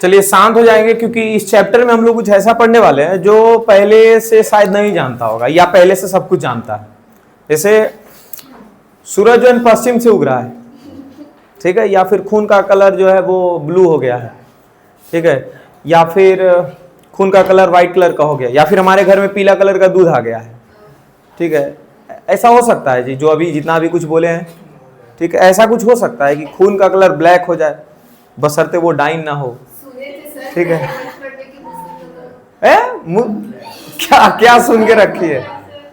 चलिए शांत हो जाएंगे, क्योंकि इस चैप्टर में हम लोग कुछ ऐसा पढ़ने वाले हैं जो पहले से शायद नहीं जानता होगा या पहले से सब कुछ जानता है। जैसे सूरज जो है पश्चिम से उग रहा है, ठीक है, या फिर खून का कलर जो है वो ब्लू हो गया है, ठीक है, या फिर खून का कलर व्हाइट कलर का हो गया, या फिर हमारे घर में पीला कलर का दूध आ गया है, ठीक है, ऐसा हो सकता है जी, जो अभी जितना भी कुछ बोले हैं, ठीक है, ऐसा कुछ हो सकता है कि खून का कलर ब्लैक हो जाए, बशर्ते वो डाइन ना हो, ठीक है। क्या क्या सुन के रखी है?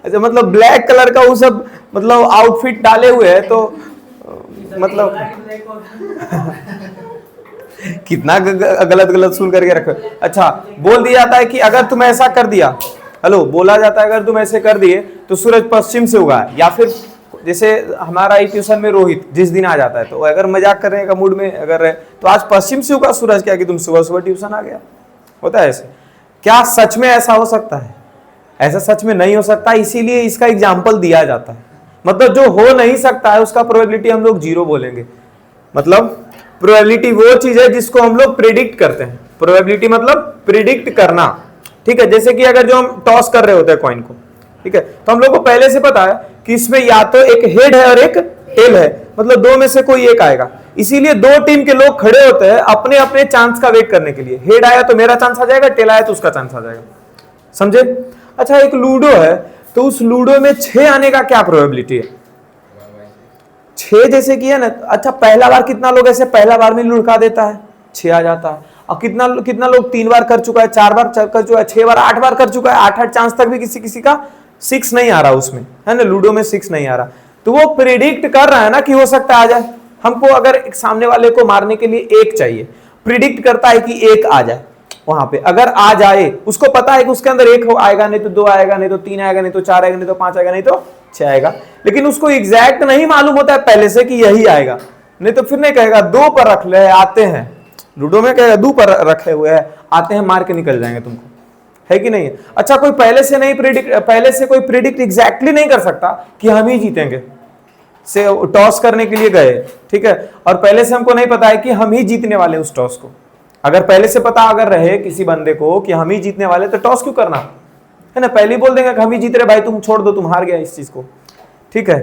अच्छा, मतलब ब्लैक कलर का वो सब मतलब आउटफिट डाले हुए है तो मतलब कितना गलत गलत सुन करके रखो। अच्छा, बोल दिया जाता है कि अगर तुम ऐसा कर दिया, हेलो, बोला जाता है अगर तुम ऐसे कर दिए तो सूरज पश्चिम से उगा है। या फिर जैसे हमारा ही ट्यूशन में रोहित जिस दिन आ जाता है तो अगर मजाक करने का मूड में अगर रहे तो आज पश्चिम से उगा सूरज, क्या कि तुम सुबह सुबह ट्यूशन आ गया, होता है ऐसे। क्या सच में ऐसा हो सकता है? ऐसा सच में नहीं हो सकता, इसीलिए इसका एग्जाम्पल दिया जाता है। मतलब जो हो नहीं सकता है उसका प्रोबेबिलिटी हम लोग 0 बोलेंगे। मतलब प्रोबेबिलिटी वो चीज है जिसको हम लोग प्रिडिक्ट करते हैं। प्रोबेबिलिटी मतलब प्रिडिक्ट करना, ठीक है। जैसे कि अगर जो हम टॉस कर रहे होते हैं कॉइन को, ठीक है, तो हम लोग को पहले से पता है कि इसमें या तो एक हेड है और एक टेल है, मतलब दो में से कोई एक आएगा। इसीलिए दो टीम के लोग खड़े होते हैं अपने अपने चांस का वेट करने के लिए। हेड आया तो मेरा चांस आ जाएगा, टेल आया तो उसका चांस आ जाएगा, समझे? अच्छा, एक लूडो है तो उस लूडो में 6 आने का क्या प्रोबेबिलिटी है? 6 जैसे कि है ना। अच्छा, पहला बार कितना लोग ऐसे पहला बार में लुढ़का देता है, 6 आ जाता है। और कितना कितना लोग 3 बार कर चुका है, 4 बार कर चुका है, 6 बार 8 बार कर चुका है। 8 चांस तक भी किसी किसी का 6 नहीं आ रहा उसमें, है ना, लूडो में 6 नहीं आ रहा। तो वो प्रिडिक्ट कर रहा है ना कि हो सकता है आ जाए। हमको अगर एक सामने वाले को मारने के लिए 1 चाहिए, प्रिडिक्ट करता है कि 1 आ जाए। वहां पे अगर आ जाए, उसको पता है कि उसके अंदर 1 आएगा, नहीं तो 2 आएगा, नहीं तो 3 आएगा, नहीं तो 4 आएगा, नहीं तो 5 आएगा, नहीं तो 6 आएगा। लेकिन उसको एग्जैक्ट नहीं मालूम होता है पहले से कि यही आएगा, नहीं तो फिर नहीं कहेगा 2 पर रख ले, आते हैं। लूडो में कहेगा 2 पर रखे हुए हैं, आते हैं, मार के निकल जाएंगे तुमको, है कि नहीं? अच्छा, कोई पहले से कोई प्रिडिक्ट एग्जैक्टली नहीं कर सकता कि हम ही जीतेंगे। से टॉस करने के लिए गए, ठीक है, और पहले से हमको नहीं पता है कि हम ही जीतने वाले उस टॉस को। अगर पहले से पता अगर रहे किसी बंदे को कि हम ही जीतने वाले, तो टॉस क्यों करना, है ना? पहले ही बोल देंगे कि हम ही जीत रहे, भाई तुम छोड़ दो, तुम हार गया इस चीज को, ठीक है।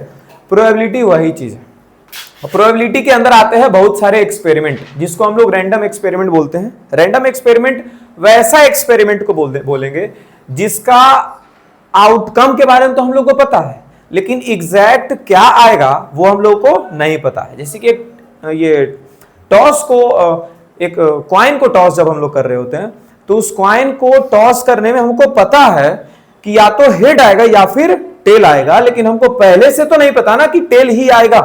प्रोबेबिलिटी वही चीज है। प्रोबेबिलिटी के अंदर आते हैं बहुत सारे एक्सपेरिमेंट, जिसको हम लोग रैंडम एक्सपेरिमेंट बोलते हैं। रैंडम एक्सपेरिमेंट वैसा एक्सपेरिमेंट को बोलेंगे जिसका आउटकम के बारे में तो हम लोग को पता है, लेकिन एग्जैक्ट क्या आएगा वो हम लोग को नहीं पता है। जैसे कि ये टॉस को, एक कॉइन को टॉस जब हम लोग कर रहे होते हैं तो उस कॉइन को टॉस करने में हमको पता है कि या तो हेड आएगा या फिर टेल आएगा, लेकिन हमको पहले से तो नहीं पता ना कि टेल ही आएगा,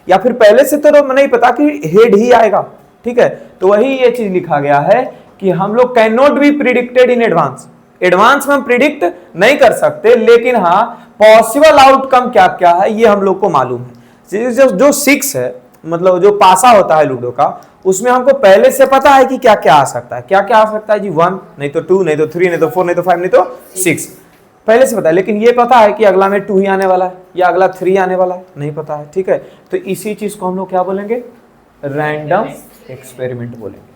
या फिर पहले से तो नहीं पता कि हेड ही आएगा, ठीक है। तो वही ये चीज लिखा गया है कि हम लोग can not be predicted in advance. Advance में हम प्रिडिक्ट नहीं कर सकते, लेकिन हाँ पॉसिबल आउटकम क्या क्या है ये हम लोग को मालूम है। जो 6 है, मतलब जो पासा होता है लूडो का, उसमें हमको पहले से पता है कि क्या क्या आ सकता है। क्या क्या आ सकता है जी? 1, नहीं तो 2, नहीं तो 3, नहीं तो 4, नहीं तो 5, नहीं तो 6, पहले से पता है। लेकिन ये पता है कि अगला में 2 ही आने वाला है या अगला 3 आने वाला है, नहीं पता है, ठीक है। तो इसी चीज को हम लोग क्या बोलेंगे? रैंडम एक्सपेरिमेंट बोलेंगे,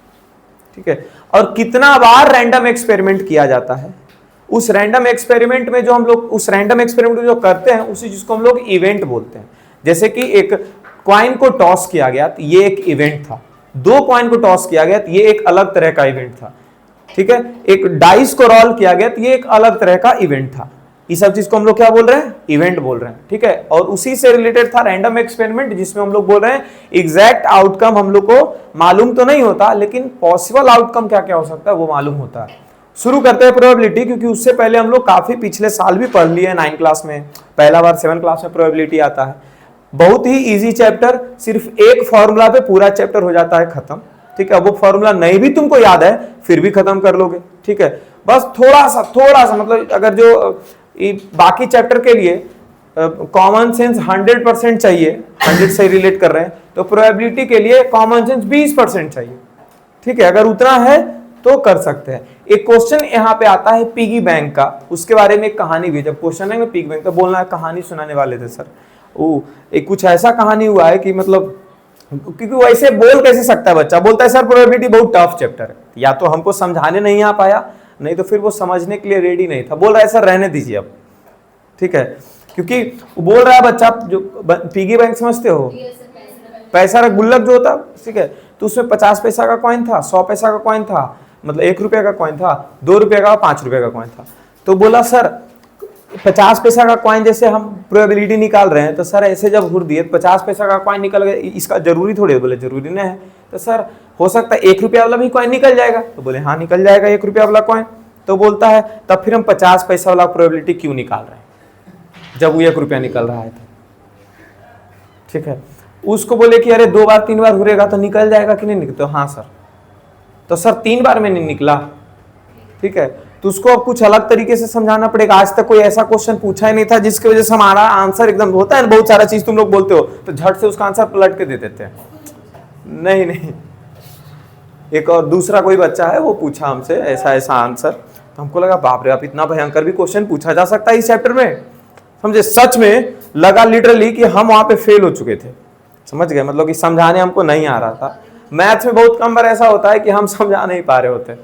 ठीक है। और कितना बार रैंडम एक्सपेरिमेंट किया जाता है, उस रैंडम एक्सपेरिमेंट में जो हम लोग उस रैंडम एक्सपेरिमेंट जो करते हैं उसी चीज को हम लोग इवेंट बोलते हैं। जैसे कि एक कॉइन को टॉस किया गया तो ये एक इवेंट था, 2 कॉइन को टॉस किया गया तो ये एक अलग तरह का इवेंट था, ठीक है। एक डाइस को रोल किया गया तो ये एक अलग तरह का इवेंट था। ये सब चीज को हम लोग क्या बोल रहे हैं? इवेंट बोल रहे हैं, ठीक है। और उसी से रिलेटेड था रैंडम एक्सपेरिमेंट, जिसमें हम लोग बोल रहे हैं एग्जैक्ट आउटकम हम लोग को मालूम तो नहीं होता, लेकिन पॉसिबल आउटकम क्या क्या हो सकता है वो मालूम होता है। शुरू करते हैं प्रोबेबिलिटी, क्योंकि उससे पहले हम लोग काफी पिछले साल भी पढ़ लिए 9 क्लास में, पहला बार 7 क्लास में प्रोबेबिलिटी आता है। बहुत ही इजी चैप्टर, सिर्फ एक फॉर्मूला पे पूरा चैप्टर हो जाता है खत्म, ठीक है। वो फॉर्मूला नहीं भी तुमको याद है फिर भी खत्म कर लोगे, ठीक है। बस थोड़ा सा मतलब अगर जो बाकी चैप्टर के लिए कॉमन सेंस 100% चाहिए, 100 से रिलेट कर रहे हैं, तो प्रोबेबिलिटी के लिए कॉमन सेंस 20% चाहिए, ठीक है। अगर उतना है तो कर सकते हैं। एक क्वेश्चन यहाँ पे आता है पिगी बैंक का, उसके बारे में एक कहानी भी, जब क्वेश्चन है पिगी बैंक तो बोलना है कहानी सुनाने वाले थे सर। एक कुछ ऐसा कहानी हुआ है कि मतलब क्योंकि वैसे बोल कैसे सकता है बच्चा, बोलता है सर प्रोबेबिलिटी बहुत टफ चैप्टर है, या तो हमको समझाने नहीं आ पाया, नहीं तो फिर वो समझने के लिए रेडी नहीं था, बोल रहा है सर रहने दीजिए अब, ठीक है। क्योंकि वो बोल रहा है बच्चा, जो पिगी बैंक समझते हो, पैसा रख गुल्लक जो होता, ठीक है, तो उसमें 50 पैसा का कॉइन था, 100 पैसा का कॉइन था, मतलब 1 रुपया का कॉइन था, 2 रुपये का, 5 रुपये का कॉइन था। तो बोला सर 50 पैसा का कॉइन जैसे हम प्रोबेबिलिटी निकाल रहे हैं, तो सर ऐसे जब हुर दिए 50 पैसा का कॉइन निकल गया, इसका जरूरी थोड़ी है, बोले जरूरी नहीं है। तो सर हो सकता है 1 रुपया वाला भी कॉइन निकल जाएगा, तो बोले हाँ निकल जाएगा 1 रुपया वाला कॉइन। तो बोलता है तब फिर हम 50 पैसा वाला प्रोबेबिलिटी क्यों निकाल रहे हैं जब वो 1 रुपया निकल रहा है, तो ठीक है। उसको बोले कि अरे 2 बार 3 बार हुरेगा तो निकल जाएगा कि नहीं निकल, तो हाँ सर, तो सर 3 बार में नहीं निकला, ठीक है, तो उसको अब कुछ अलग तरीके से समझाना पड़ेगा। आज तक कोई ऐसा क्वेश्चन पूछा ही नहीं था जिसकी वजह से हमारा आंसर एकदम होता है, बहुत सारा चीज तुम लोग बोलते हो तो झट से उसका आंसर पलट के दे देते हैं। नहीं नहीं, एक और दूसरा कोई बच्चा है वो पूछा हमसे ऐसा ऐसा आंसर, तो हमको लगा बाप रे, आप इतना भयंकर भी क्वेश्चन पूछा जा सकता है इस चैप्टर में, समझे। सच में लगा लिटरली कि हम वहां पे फेल हो चुके थे, समझ गए, मतलब कि समझाने हमको नहीं आ रहा था। मैथ्स में बहुत कम बार ऐसा होता है कि हम समझा नहीं पा रहे होते,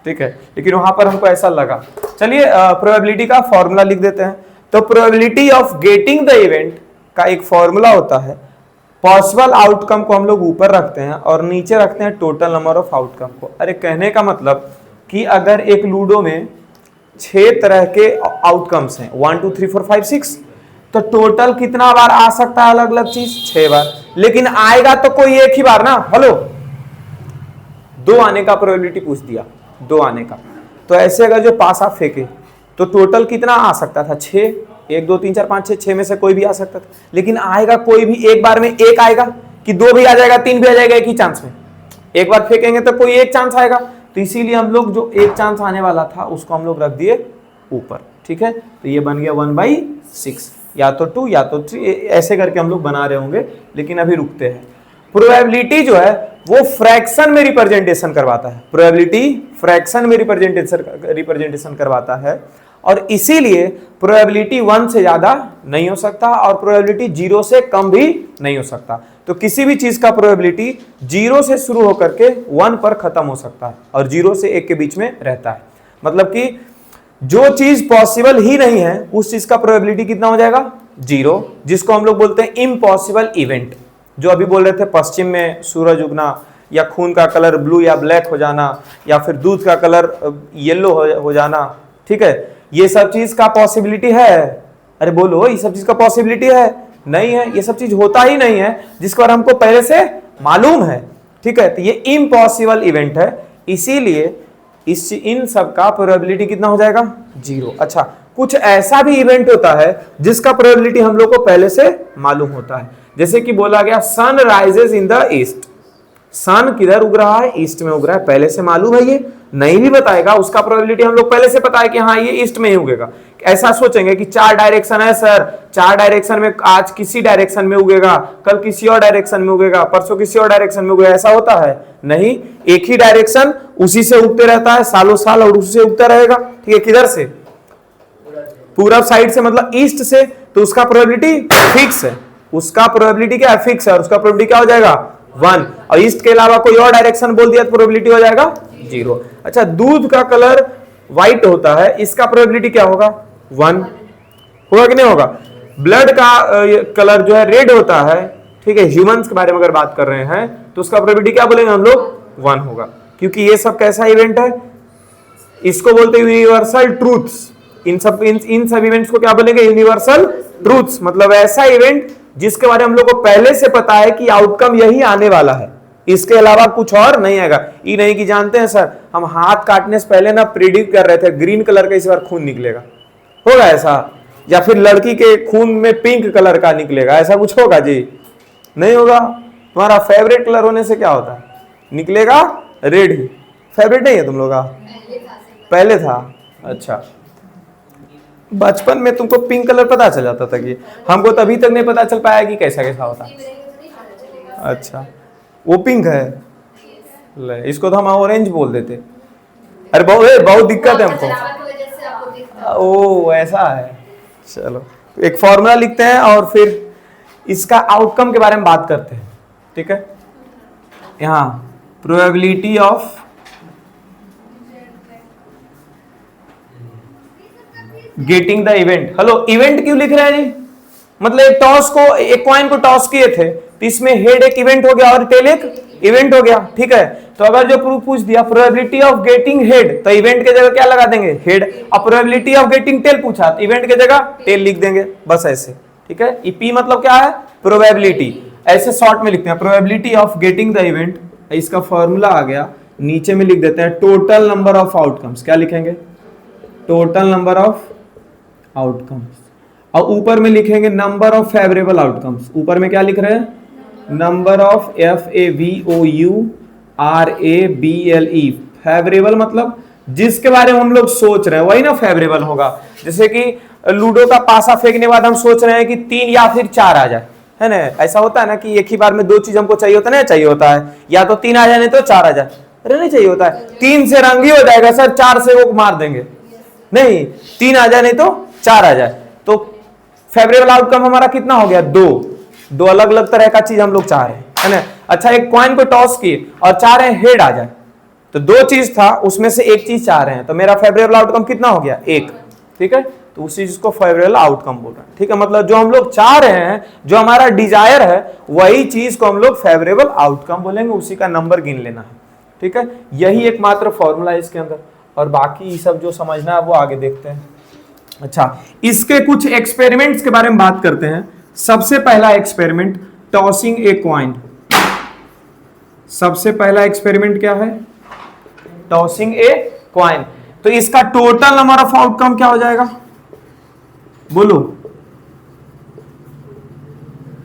ठीक है, लेकिन वहां पर हमको ऐसा लगा। चलिए प्रोबेबिलिटी का फॉर्मूला लिख देते हैं। तो probability of getting the event का एक फॉर्मूला होता है, पॉसिबल आउटकम को हम लोग ऊपर रखते हैं और नीचे रखते हैं टोटल नंबर ऑफ आउटकम को। अरे कहने का मतलब कि अगर एक लूडो में 6 तरह के आउटकम्स हैं, 1 2 3 4 5 6, तो टोटल कितना बार आ सकता है अलग अलग चीज, 6 बार, लेकिन आएगा तो कोई एक ही बार ना। हेलो, 2 आने का प्रोबेबिलिटी पूछ दिया, 2 आने का, तो ऐसे अगर जो पास आप फेंके तो टोटल कितना आ सकता था, 6, 1 2 3 4 5 6, 6 में से कोई भी आ सकता था, लेकिन आएगा कोई भी एक बार में एक आएगा कि 2 भी आ जाएगा, 3 भी आ जाएगा, एक ही चांस में। एक बार फेंकेंगे तो कोई एक चांस आएगा, तो इसीलिए हम लोग जो एक चांस आने वाला था उसको हम लोग रख दिए ऊपर, ठीक है। तो ये बन गया 1/6, या तो 2 या तो 3, ऐसे करके हम लोग बना रहे होंगे, लेकिन अभी रुकते हैं। प्रोबेबिलिटी जो है वो फ्रैक्शन में रिप्रेजेंटेशन करवाता है, प्रोबेबिलिटी फ्रैक्शन में रिप्रेजेंटेशन करवाता है, और इसीलिए प्रोबेबिलिटी 1 से ज्यादा नहीं हो सकता और प्रोबेबिलिटी 0 से कम भी नहीं हो सकता। तो किसी भी चीज का प्रोबेबिलिटी 0 से शुरू होकर के 1 पर खत्म हो सकता है और 0 से 1 के बीच में रहता है। मतलब कि जो चीज पॉसिबल ही नहीं है उस चीज का प्रोबेबिलिटी कितना हो जाएगा, 0, जिसको हम लोग बोलते हैं इम्पॉसिबल इवेंट। जो अभी बोल रहे थे पश्चिम में सूरज उगना, या खून का कलर ब्लू या ब्लैक हो जाना, या फिर दूध का कलर येलो हो जाना, ठीक है, ये सब चीज का पॉसिबिलिटी है। अरे बोलो, ये सब चीज का पॉसिबिलिटी है? नहीं है, ये सब चीज होता ही नहीं है जिसके बारे हमको पहले से मालूम है, ठीक है। तो ये इम्पॉसिबल इवेंट है, इसीलिए इन सब का प्रोबेबिलिटी कितना हो जाएगा, 0। अच्छा, कुछ ऐसा भी इवेंट होता है जिसका प्रोबेबिलिटी हम लोग को पहले से मालूम होता है, जैसे कि बोला गया sun rises in the east. Sun किधर उग रहा है, ईस्ट में उग रहा है, पहले से मालूम है। ये नहीं भी बताएगा, उसका प्रोबेबिलिटी हम लोग पहले से पता है कि हाँ ये ईस्ट में ही उगेगा। ऐसा सोचेंगे कि 4 डायरेक्शन है सर, 4 डायरेक्शन में आज किसी डायरेक्शन में उगेगा, कल किसी और डायरेक्शन में उगेगा, परसों किसी और डायरेक्शन में उगेगा, ऐसा होता है? नहीं, एक ही डायरेक्शन उसी से उगते रहता है सालों साल और उसी से उगता रहेगा, ठीक है। किधर से? पूरब साइड से, मतलब ईस्ट से, तो उसका प्रोबेबिलिटी फिक्स है, उसका प्रोबेबिलिटी क्या है, फिक्स है, और उसका प्रोबेबिलिटी क्या हो जाएगा, 1। और ईस्ट के अलावा कोई और डायरेक्शन बोल दिया तो प्रोबेबिलिटी हो जाएगा 0। अच्छा, दूध का कलर व्हाइट होता है, इसका प्रोबेबिलिटी क्या होगा, 1 होगा कि नहीं होगा। ब्लड का कलर जो है रेड होता है, ठीक है, ह्यूमंस के बारे में अगर बात कर रहे हैं तो उसका प्रोबेबिलिटी क्या बोलेंगे हम लोग, 1 होगा, क्योंकि ये सब कैसा इवेंट है, इसको बोलते हैं यूनिवर्सल ट्रूथ्स। इन सब इवेंट्स को क्या बोलेंगे, यूनिवर्सल ट्रूथ्स, मतलब ऐसा इवेंट जिसके बारे में हम लोग को पहले से पता है कि आउटकम यही आने वाला है, इसके अलावा कुछ और नहीं आएगा। ये नहीं कि जानते हैं सर, हम हाथ काटने से पहले ना प्रिडिक्ट कर रहे थे ग्रीन कलर का इस बार खून निकलेगा, होगा ऐसा? या फिर लड़की के खून में पिंक कलर का निकलेगा, ऐसा कुछ होगा जी? नहीं होगा। तुम्हारा फेवरेट कलर होने से क्या होता है, निकलेगा रेड ही। फेवरेट नहीं है तुम लोग का? पहले था। अच्छा, बचपन में तुमको पिंक कलर पता चल जाता था कि? हमको तो अभी तक नहीं पता चल पाया कि कैसा कैसा होता। अच्छा, वो पिंक है, ले इसको तो हम ऑरेंज बोल देते। अरे बहुत दिक्कत है हमको। ओ ऐसा है, चलो एक फॉर्मूला लिखते हैं और फिर इसका आउटकम के बारे में बात करते हैं, ठीक है। यहाँ probability of getting the event. Hello, event क्यों लिख रहे हैं जी? मतलब एक टॉस को, एक कॉइन को टॉस किए थे तो इसमें हेड एक इवेंट हो गया और टेल एक इवेंट हो गया, ठीक है। तो अगर जो प्रूफ पूछ दिया प्रोबेबिलिटी ऑफ गेटिंग हेड, तो इवेंट के जगह क्या लगा देंगे? हेड। और प्रोबेबिलिटी ऑफ गेटिंग टेल पूछा तो इवेंट के जगह टेल लिख देंगे, बस ऐसे, ठीक है। पी मतलब क्या है? प्रोबेबिलिटी। ऐसे शॉर्ट में लिखते हैं probability of getting the event. इसका फॉर्मूला आ गया, नीचे में लिख देते हैं टोटल नंबर ऑफ आउटकम्स। क्या लिखेंगे? Total number of outcomes. और ऊपर में लिखेंगे नंबर ऑफ फेवरेबल आउटकम्स। ऊपर में क्या लिख रहे हैं? Number of FAVOURABLE। फेवरेबल मतलब जिसके बारे में हम लोग सोच रहे हैं वही ना फेवरेबल होगा। जैसे कि लूडो का पासा फेंकने के बाद हम सोच रहे हैं कि 3 या फिर 4 आ जाए, है ना। ऐसा होता है ना कि एक ही बार में 2 चीज हमको चाहिए होता है, नहीं चाहिए होता है, या तो 3 आ जाए नहीं तो 4 आ जाए। अरे नहीं चाहिए होता है, 3 से रंग ही हो जाएगा सर, 4 से वो मार देंगे। नहीं, 3 आ जाए नहीं तो 4 आ जाए। तो फेवरेबल आउटकम हमारा कितना हो गया? 2 अलग अलग तरह का चीज हम लोग चाह रहे हैं, है ना। अच्छा, एक कॉइन को टॉस किए और चाह रहे हैं हेड आ जाए, तो 2 चीज था उसमें से एक चीज चाह रहे हैं, तो मेरा फेवरेबल आउटकम कितना हो गया? 1, ठीक है। तो उस चीज को फेवरेबल आउटकम बोल रहे हैं, ठीक है। मतलब जो हम लोग चाह रहे हैं, जो हमारा डिजायर है, वही चीज को हम लोग फेवरेबल आउटकम बोलेंगे, उसी का नंबर गिन लेना है, ठीक है। यही एकमात्र फॉर्मूला है इसके अंदर, और बाकी सब जो समझना है वो आगे देखते हैं। अच्छा, इसके कुछ एक्सपेरिमेंट्स के बारे में बात करते हैं। सबसे पहला एक्सपेरिमेंट, टॉसिंग ए कॉइन। सबसे पहला एक्सपेरिमेंट क्या है? Tossing a coin. तो इसका टोटल नंबर ऑफ आउटकम क्या हो जाएगा? बोलो,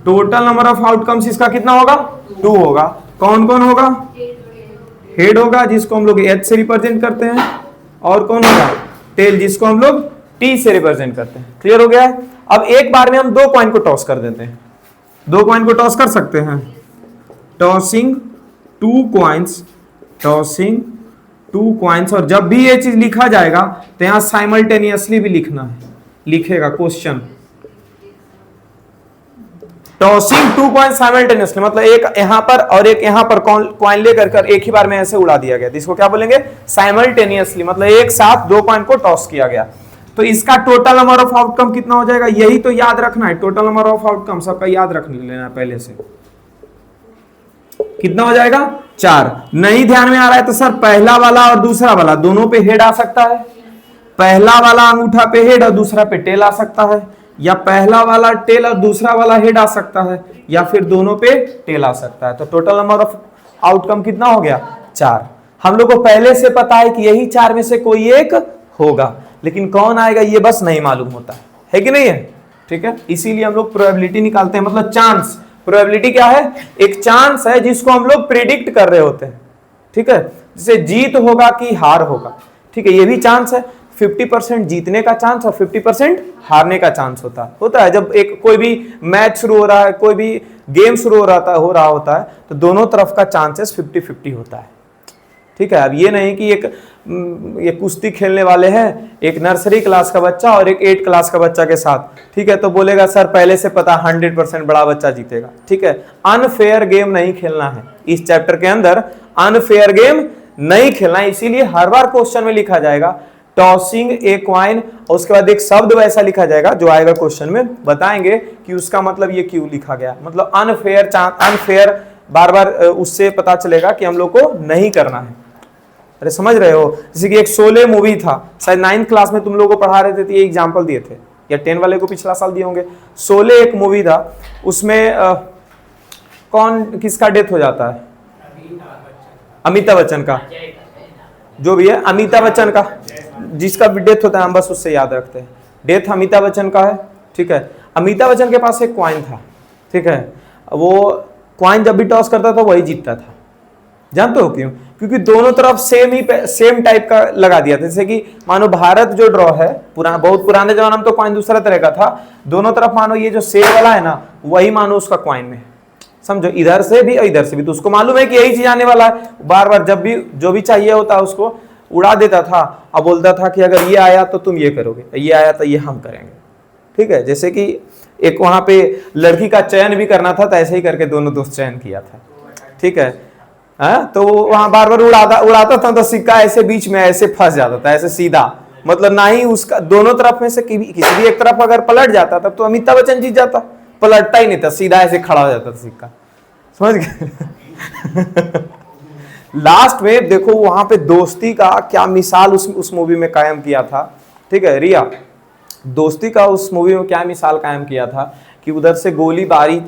टोटल नंबर ऑफ आउटकम्स इसका कितना होगा? 2 होगा। कौन कौन होगा? हेड होगा, जिसको हम लोग H से रिप्रेजेंट करते हैं, और कौन होगा? टेल, जिसको हम लोग T से रिप्रेजेंट करते हैं। क्लियर हो गया है? अब एक बार में हम 2 कॉइन को टॉस कर देते हैं। 2 कॉइन को टॉस कर सकते हैं। Tossing 2 coins, tossing 2 coins. और जब भी ये चीज लिखा जाएगा तो यहां साइमल्टेनियसली भी लिखना है, लिखेगा क्वेश्चन। टॉसिंग 2 कॉइन्स साइमल्टेनियसली मतलब एक यहां पर और एक यहां पर कॉइन लेकर कर एक ही बार में ऐसे उड़ा दिया गया, इसको क्या बोलेंगे? साइमल्टेनियसली, मतलब एक साथ 2 कॉइन को टॉस किया गया। तो इसका टोटल नंबर ऑफ आउटकम कितना हो जाएगा? यही तो याद रखना है, टोटल नंबर ऑफ आउटकम सबका याद रख लेना है पहले से। कितना हो जाएगा? 4। नहीं ध्यान में आ रहा है तो सर पहला वाला और दूसरा वाला दोनों पे हेड आ सकता है। पहला वाला अंगूठा पे हेड और दूसरा पे टेल आ सकता है, या पहला वाला टेल और दूसरा वाला हेड आ सकता है, या फिर दोनों पे टेल आ सकता है। तो टोटल नंबर ऑफ आउटकम कितना हो गया? 4। हम लोग को पहले से पता है कि यही 4 में से कोई एक होगा, लेकिन कौन आएगा ये बस नहीं मालूम होता है कि नहीं है? ठीक है, इसीलिए हम लोग प्रोबेबिलिटी निकालते हैं, मतलब चांस। प्रोबेबिलिटी क्या है? एक चांस है जिसको हम लोग प्रिडिक्ट कर रहे होते हैं, ठीक है। जैसे जीत होगा कि हार होगा, ठीक है, ये भी चांस है। 50% जीतने का चांस और 50% हारने का चांस होता है। जब एक कोई भी मैच शुरू हो रहा है, कोई भी गेम शुरू हो रहा होता है, तो दोनों तरफ का चांसेस 50-50 होता है, ठीक है। अब ये नहीं कि ये कुश्ती खेलने वाले हैं, एक नर्सरी क्लास का बच्चा और एक 8 क्लास का बच्चा के साथ, ठीक है, तो बोलेगा सर पहले से पता 100% बड़ा बच्चा जीतेगा, ठीक है। अनफेयर गेम नहीं खेलना है इस चैप्टर के अंदर, अनफेयर गेम नहीं खेलना है। इसीलिए हर बार क्वेश्चन में लिखा जाएगा टॉसिंग ए कॉइन, और उसके बाद एक शब्द वैसा लिखा जाएगा जो आएगा क्वेश्चन में, बताएंगे कि उसका मतलब ये क्यों लिखा गया, मतलब अनफेयर बार बार उससे पता चलेगा कि हम लोग को नहीं करना है। अरे समझ रहे हो? जैसे कि एक शोले मूवी था, शायद 9th क्लास में तुम लोगों को पढ़ा रहे थे, तो ये एग्जाम्पल दिए थे, या 10 वाले को पिछला साल दिए होंगे। शोले एक मूवी था, उसमें कौन किसका डेथ हो जाता है? अमिताभ बच्चन का, जो भी है अमिताभ बच्चन का, जिसका भी डेथ होता है हम बस उससे याद रखते हैं। डेथ अमिताभ बच्चन का है, ठीक है। अमिताभ बच्चन के पास एक कॉइन था, ठीक है, वो कॉइन जब भी टॉस करता था वही जीतता था। जानते हो क्यों? क्योंकि दोनों तरफ सेम टाइप का लगा दिया था। जैसे कि मानो भारत जो ड्रॉ है, बहुत पुराने जमाने में तो कॉइन दूसरा तरह का था, दोनों तरफ मानो ये जो सेम वाला है ना, वही मानो उसका कॉइन में, समझो, इधर से भी और इधर से भी, तो उसको मालूम है कि यही चीज आने वाला है। बार बार जब भी जो भी चाहिए होता है उसको उड़ा देता था और बोलता था कि अगर ये आया तो तुम ये करोगे, ये आया तो ये हम करेंगे, ठीक है। जैसे कि एक वहां पे लड़की का चयन भी करना था, तो ऐसे ही करके दोनों दोस्त चयन किया था, ठीक है। हाँ, तो वहां बार बार उड़ाता था तो सिक्का ऐसे बीच में ऐसे फंस जाता था, ऐसे सीधा, मतलब ना ही उसका दोनों तरफ में से किसी भी एक तरफ अगर पलट जाता था तो अमिताभ बच्चन जीत जाता, पलटता ही नहीं था, सीधा ऐसे खड़ा हो जाता था सिक्का, समझ गए। लास्ट में देखो वहां पे दोस्ती का क्या मिसाल उस मूवी में कायम किया था, ठीक है रिया, दोस्ती का उस मूवी में क्या मिसाल कायम किया था कि उधर से गोलीबारी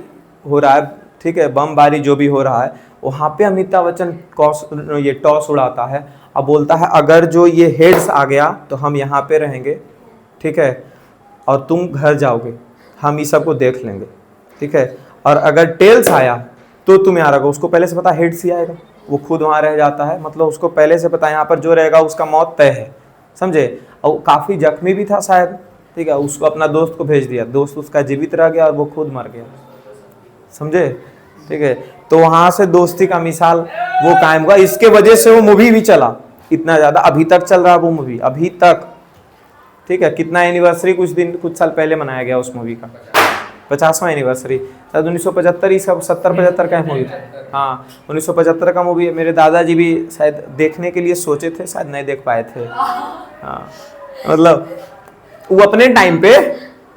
हो रहा है, ठीक है, बमबारी जो भी हो रहा है, वहां पे अमिताभ बच्चन ये टॉस उड़ाता है, अब बोलता है अगर जो ये हेड्स आ गया तो हम यहाँ पे रहेंगे, ठीक है, और तुम घर जाओगे, हम इस सब को देख लेंगे, ठीक है, और अगर टेल्स आया तो तुम यहाँ रहोगे, उसको पहले से पता हेड्स ही आएगा, वो खुद वहाँ रह जाता है, मतलब उसको पहले से पता यहाँ पर जो रहेगा उसका मौत तय है, समझे, और काफ़ी जख्मी भी था शायद, ठीक है, उसको अपना दोस्त को भेज दिया, दोस्त उसका जीवित रह गया और वो खुद मर गया, समझे, ठीक है, तो वहां से दोस्ती का मिसाल वो कायम हुआ, इसके वजह से वो मूवी भी चला इतना ज्यादा, अभी तक चल रहा वो मूवी अभी तक, ठीक है, कितना एनिवर्सरी कुछ साल पहले मनाया गया उस मूवी का, 50वां एनिवर्सरी, शायद 1975 ही, सब 70-75 का मूवी था, हाँ 1975 का मूवी है, मेरे दादाजी भी शायद देखने के लिए सोचे थे, शायद नहीं देख पाए थे, हाँ मतलब वो अपने टाइम पे,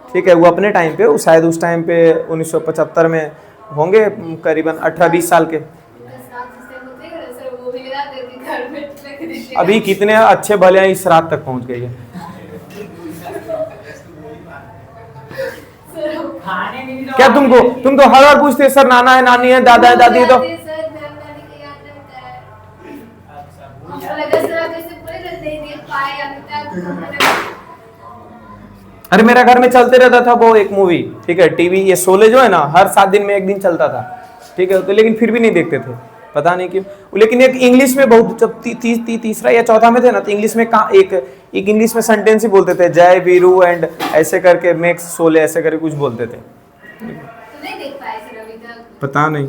ठीक है, वो अपने टाइम पे, वो शायद उस टाइम पे 1975 में होंगे करीबन 18-20 साल के, अभी कितने अच्छे भले हैं इस रात तक पहुंच गई है। क्या तुम तो हर बार पूछते सर नाना है नानी है दादा है दादी है, तो अरे मेरा घर में चलते रहता था वो एक मूवी, ठीक है, टीवी ये शोले जो है ना, हर 7 दिन में एक दिन चलता था, ठीक है, तो लेकिन फिर भी नहीं देखते थे, पता नहीं क्यों, लेकिन एक इंग्लिश में बहुत, जब तीसरा या चौथा में थे ना, तो इंग्लिश में एक इंग्लिश में सेंटेंस ही बोलते थे, जय वीरू एंड ऐसे करके मेक्स शोले ऐसे करके कुछ बोलते थे, नहीं देख पाए सर अभी तक, पता नहीं।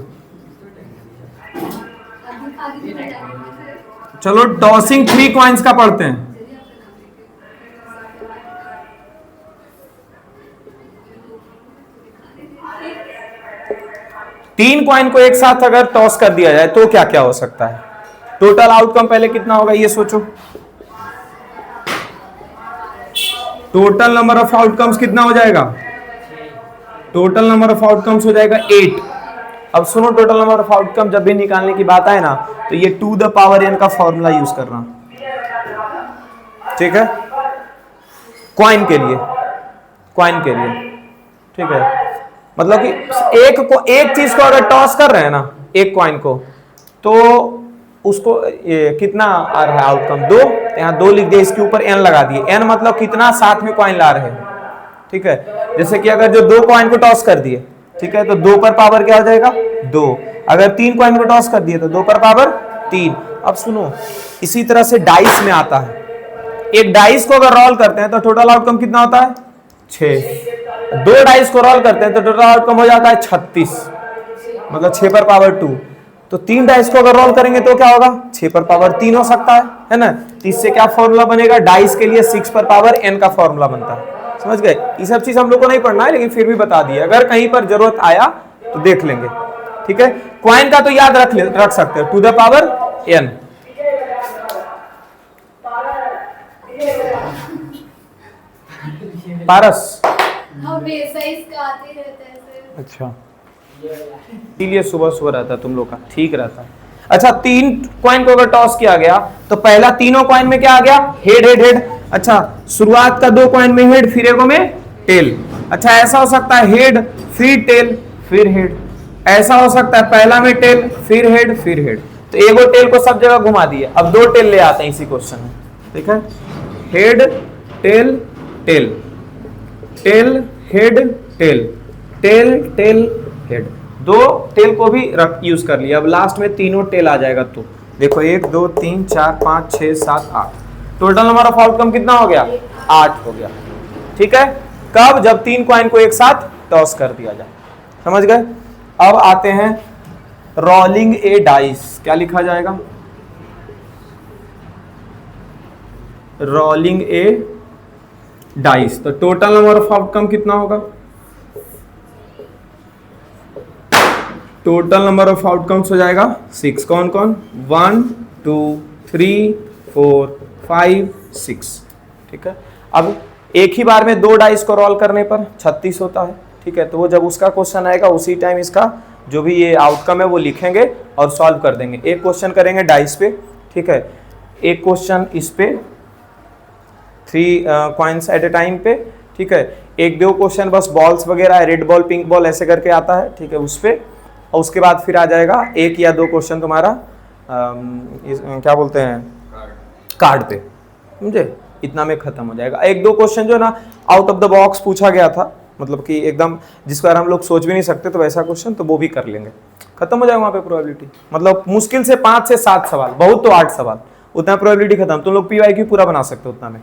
चलो टॉसिंग 3 कॉइन्स का पढ़ते हैं, तीन कॉइन को एक साथ अगर टॉस कर दिया जाए तो क्या क्या हो सकता है, टोटल आउटकम पहले कितना होगा ये सोचो, टोटल नंबर ऑफ आउटकम्स कितना हो जाएगा, टोटल नंबर ऑफ आउटकम्स हो जाएगा 8। अब सुनो, टोटल नंबर ऑफ आउटकम जब भी निकालने की बात आए ना, तो ये 2 द पावर n का फॉर्मूला यूज करना, ठीक है, कॉइन के लिए, ठीक है, मतलब कि एक चीज को अगर टॉस कर रहे हैं ना, एक कॉइन को, तो उसको ये कितना आ रहा है आउटकम 2, यहाँ 2 लिख दिए, इसके ऊपर n लगा दिए, n मतलब कितना साथ में कॉइन ला रहे हैं, ठीक है, जैसे कि अगर जो 2 कॉइन को टॉस कर दिए, ठीक है, तो 2 पर पावर क्या हो जाएगा 2, अगर 3 कॉइन को टॉस कर दिए तो 2 पर पावर 3। अब सुनो, इसी तरह से डाइस में आता है, एक डाइस को अगर रोल करते हैं तो टोटल आउटकम कितना होता है 6, 2 डाइस को रोल करते हैं तो टोटल आउटकम हो जाता है 36, मतलब 6 पर पावर 2, तो 3 डाइस को अगर रोल करेंगे तो क्या होगा 6 पर पावर 3 हो सकता है ना, तो इससे क्या फॉर्मूला बनेगा, डाइस के लिए 6 पर पावर n का फॉर्मूला बनता है, समझ गए, ये सब चीज हम लोग को नहीं पढ़ना है, लेकिन फिर भी बता दिए, अगर कहीं पर जरूरत आया तो देख लेंगे, ठीक है, क्वाइन का तो याद रख सकते हो, 2 द पावर n, पारस अच्छा, इसीलिए सुबह सुबह रहता है तुम लोग का, ठीक रहता है। अच्छा, 3 कॉइन को अगर टॉस किया गया तो पहला तीनों कॉइन में क्या आ गया, हेड हेड हेड, अच्छा शुरुआत का 2 कॉइन में हेड, फिर एगो में टेल, अच्छा ऐसा हो सकता है हेड फिर टेल फिर हेड, ऐसा हो सकता है पहला में टेल फिर हेड, तो एगो टेल को सब जगह घुमा दिए, अब 2 टेल ले आते हैं इसी क्वेश्चन में, ठीक है, head tail tail tail head tail tail tail head, 2 tail को भी यूज कर लिया, अब लास्ट में तीनों टेल आ जाएगा, तो देखो 1 2 3 4 5 6 7 8, टोटल नंबर ऑफ आउटकम कितना हो गया 8 हो गया, ठीक है, कब, जब 3 कॉइन को एक साथ टॉस कर दिया जाए, समझ गए। अब आते हैं रोलिंग ए डाइस, क्या लिखा जाएगा, रोलिंग ए डाइस, तो टोटल नंबर ऑफ आउटकम कितना होगा, टोटल नंबर ऑफ आउटकम्स हो जाएगा 6। कौन कौन? 1 2 3 4 5 6। ठीक है, अब एक ही बार में 2 डाइस को रोल करने पर 36 होता है। ठीक है, तो वो जब उसका क्वेश्चन आएगा उसी टाइम इसका जो भी ये आउटकम है वो लिखेंगे और सॉल्व कर देंगे। एक क्वेश्चन करेंगे डाइस पे, ठीक है, एक क्वेश्चन इस पे 3 कॉइन्स एट ए टाइम पे। ठीक है, एक दो क्वेश्चन बस बॉल्स वगैरह, रेड बॉल पिंक बॉल ऐसे करके आता है। ठीक है, उस पे, और उसके बाद फिर आ जाएगा 1 या 2 क्वेश्चन तुम्हारा क्या बोलते हैं, कार्ड पे। समझे? इतना में खत्म हो जाएगा। एक दो क्वेश्चन जो है ना आउट ऑफ द बॉक्स पूछा गया था, मतलब कि एकदम जिसको हम लोग सोच भी नहीं सकते, तो वैसा क्वेश्चन तो वो भी कर लेंगे, खत्म हो जाएगा वहां पे प्रोबेबिलिटी। मतलब मुश्किल से 5 से 7 सवाल, बहुत तो 8 सवाल, उतना प्रोबेबिलिटी खत्म। तुम लोग पीवाईक्यू पूरा बना सकते हो उतना में।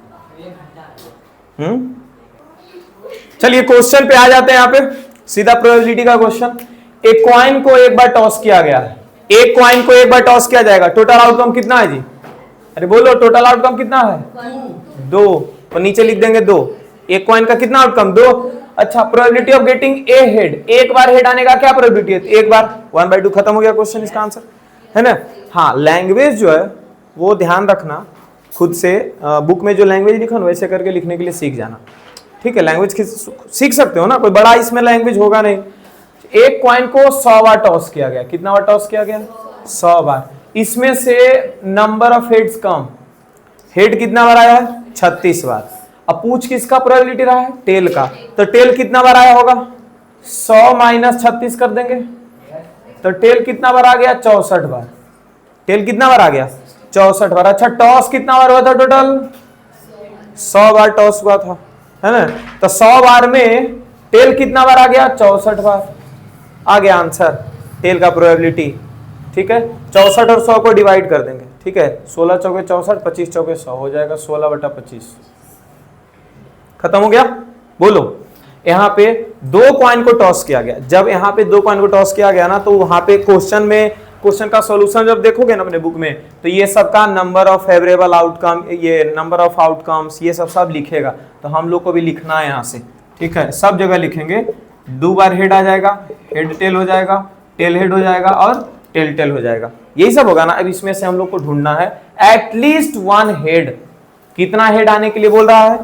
चलिए क्वेश्चन पे आ जाते हैं। यहाँ पे सीधा प्रोबेबिलिटी का क्वेश्चन। एक कॉइन को एक बार टॉस किया गया है, एक कॉइन को एक बार टॉस किया जाएगा, टोटल आउटकम कितना है जी? अरे बोलो, टोटल आउटकम कितना है? 2। तो नीचे लिख देंगे 2। एक कॉइन का कितना आउटकम? 2। अच्छा, probability of getting a head, एक बार हेड आने का क्या प्रोबेबिलिटी है? एक बार, 1/2 खत्म हो गया क्वेश्चन, इसका आंसर है ना। हाँ, लैंग्वेज जो है वो ध्यान रखना, खुद से बुक में जो लैंग्वेज लिखा वैसे करके लिखने के लिए सीख जाना। ठीक है, लैंग्वेज सीख सकते हो ना, कोई बड़ा इसमें लैंग्वेज होगा नहीं। एक कॉइन को 100 बार टॉस किया गया, कितना बार टॉस किया गया? 100 बार। इसमें से number of heads come, head कितना बार आया है? 36 बार। अब पूछ किसका प्रोबेबिलिटी रहा है? टेल का। तो टेल कितना बार आया होगा? 100 माइनस 36 कर देंगे, तो टेल कितना बार आ गया? 64 बार। टेल कितना बार आ गया? 64 बार। अच्छा, टॉस कितना बार हुआ था टोटल? 100 बार टॉस हुआ था, है ना। तो 100 बार में टेल कितना बार आ गया? 64 बार। आ गया आंसर, टेल का प्रोबेबिलिटी। ठीक है, 64 और 100 को डिवाइड कर देंगे। ठीक है, 16 चौके 64, 25 चौके 100 हो जाएगा 16/25। खत्म हो गया। बोलो, यहाँ पे 2 कॉइन को टॉस किया गया। जब यहाँ पे 2 कॉइन को टॉस किया गया ना, तो वहां पे क्वेश्चन में, क्वेश्चन का सॉल्यूशन जब देखोगे ना अपने बुक में, तो ये सबका नंबर ऑफ फेवरेबल आउटकम, ये नंबर ऑफ आउटकम्स, ये सब लिखेगा। तो हम लोग को भी लिखना है यहाँ से। ठीक है, सब जगह लिखेंगे। 2 बार हेड आ जाएगा, हेड टेल हो जाएगा, टेल हेड हो जाएगा और टेल टेल हो जाएगा, यही सब होगा ना। अब इसमें से हम लोग को ढूंढना है एटलीस्ट 1 हेड। कितना हेड आने के लिए बोल रहा है?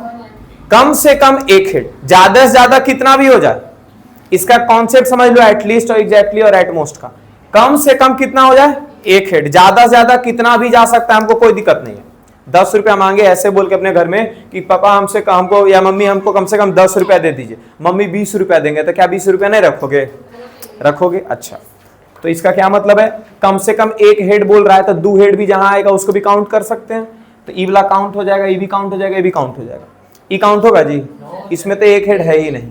कम से कम 1 हेड, ज्यादा से ज्यादा कितना भी हो जाए। इसका कॉन्सेप्ट समझ लो, एटलीस्ट और एग्जैक्टली और एटमोस्ट का। कम से कम कितना हो जाए? 1 हेड। ज्यादा से ज्यादा कितना भी जा सकता है, हमको कोई दिक्कत नहीं है। 10 रुपया मांगे ऐसे बोल के अपने घर में कि पापा हमको या मम्मी हमको कम से कम 10 रुपया दे दीजिए, मम्मी 20 रुपया देंगे, तो क्या 20 रुपया नहीं रखोगे? रखोगे। अच्छा, तो इसका क्या मतलब है? कम से कम 1 हेड बोल रहा है, तो 2 हेड भी जहां आएगा उसको भी काउंट कर सकते हैं। तो ई वाला काउंट हो जाएगा, ई भी काउंट हो जाएगा, ये भी काउंट हो जाएगा। ई काउंट होगा जी? इसमें तो 1 हेड है ही नहीं,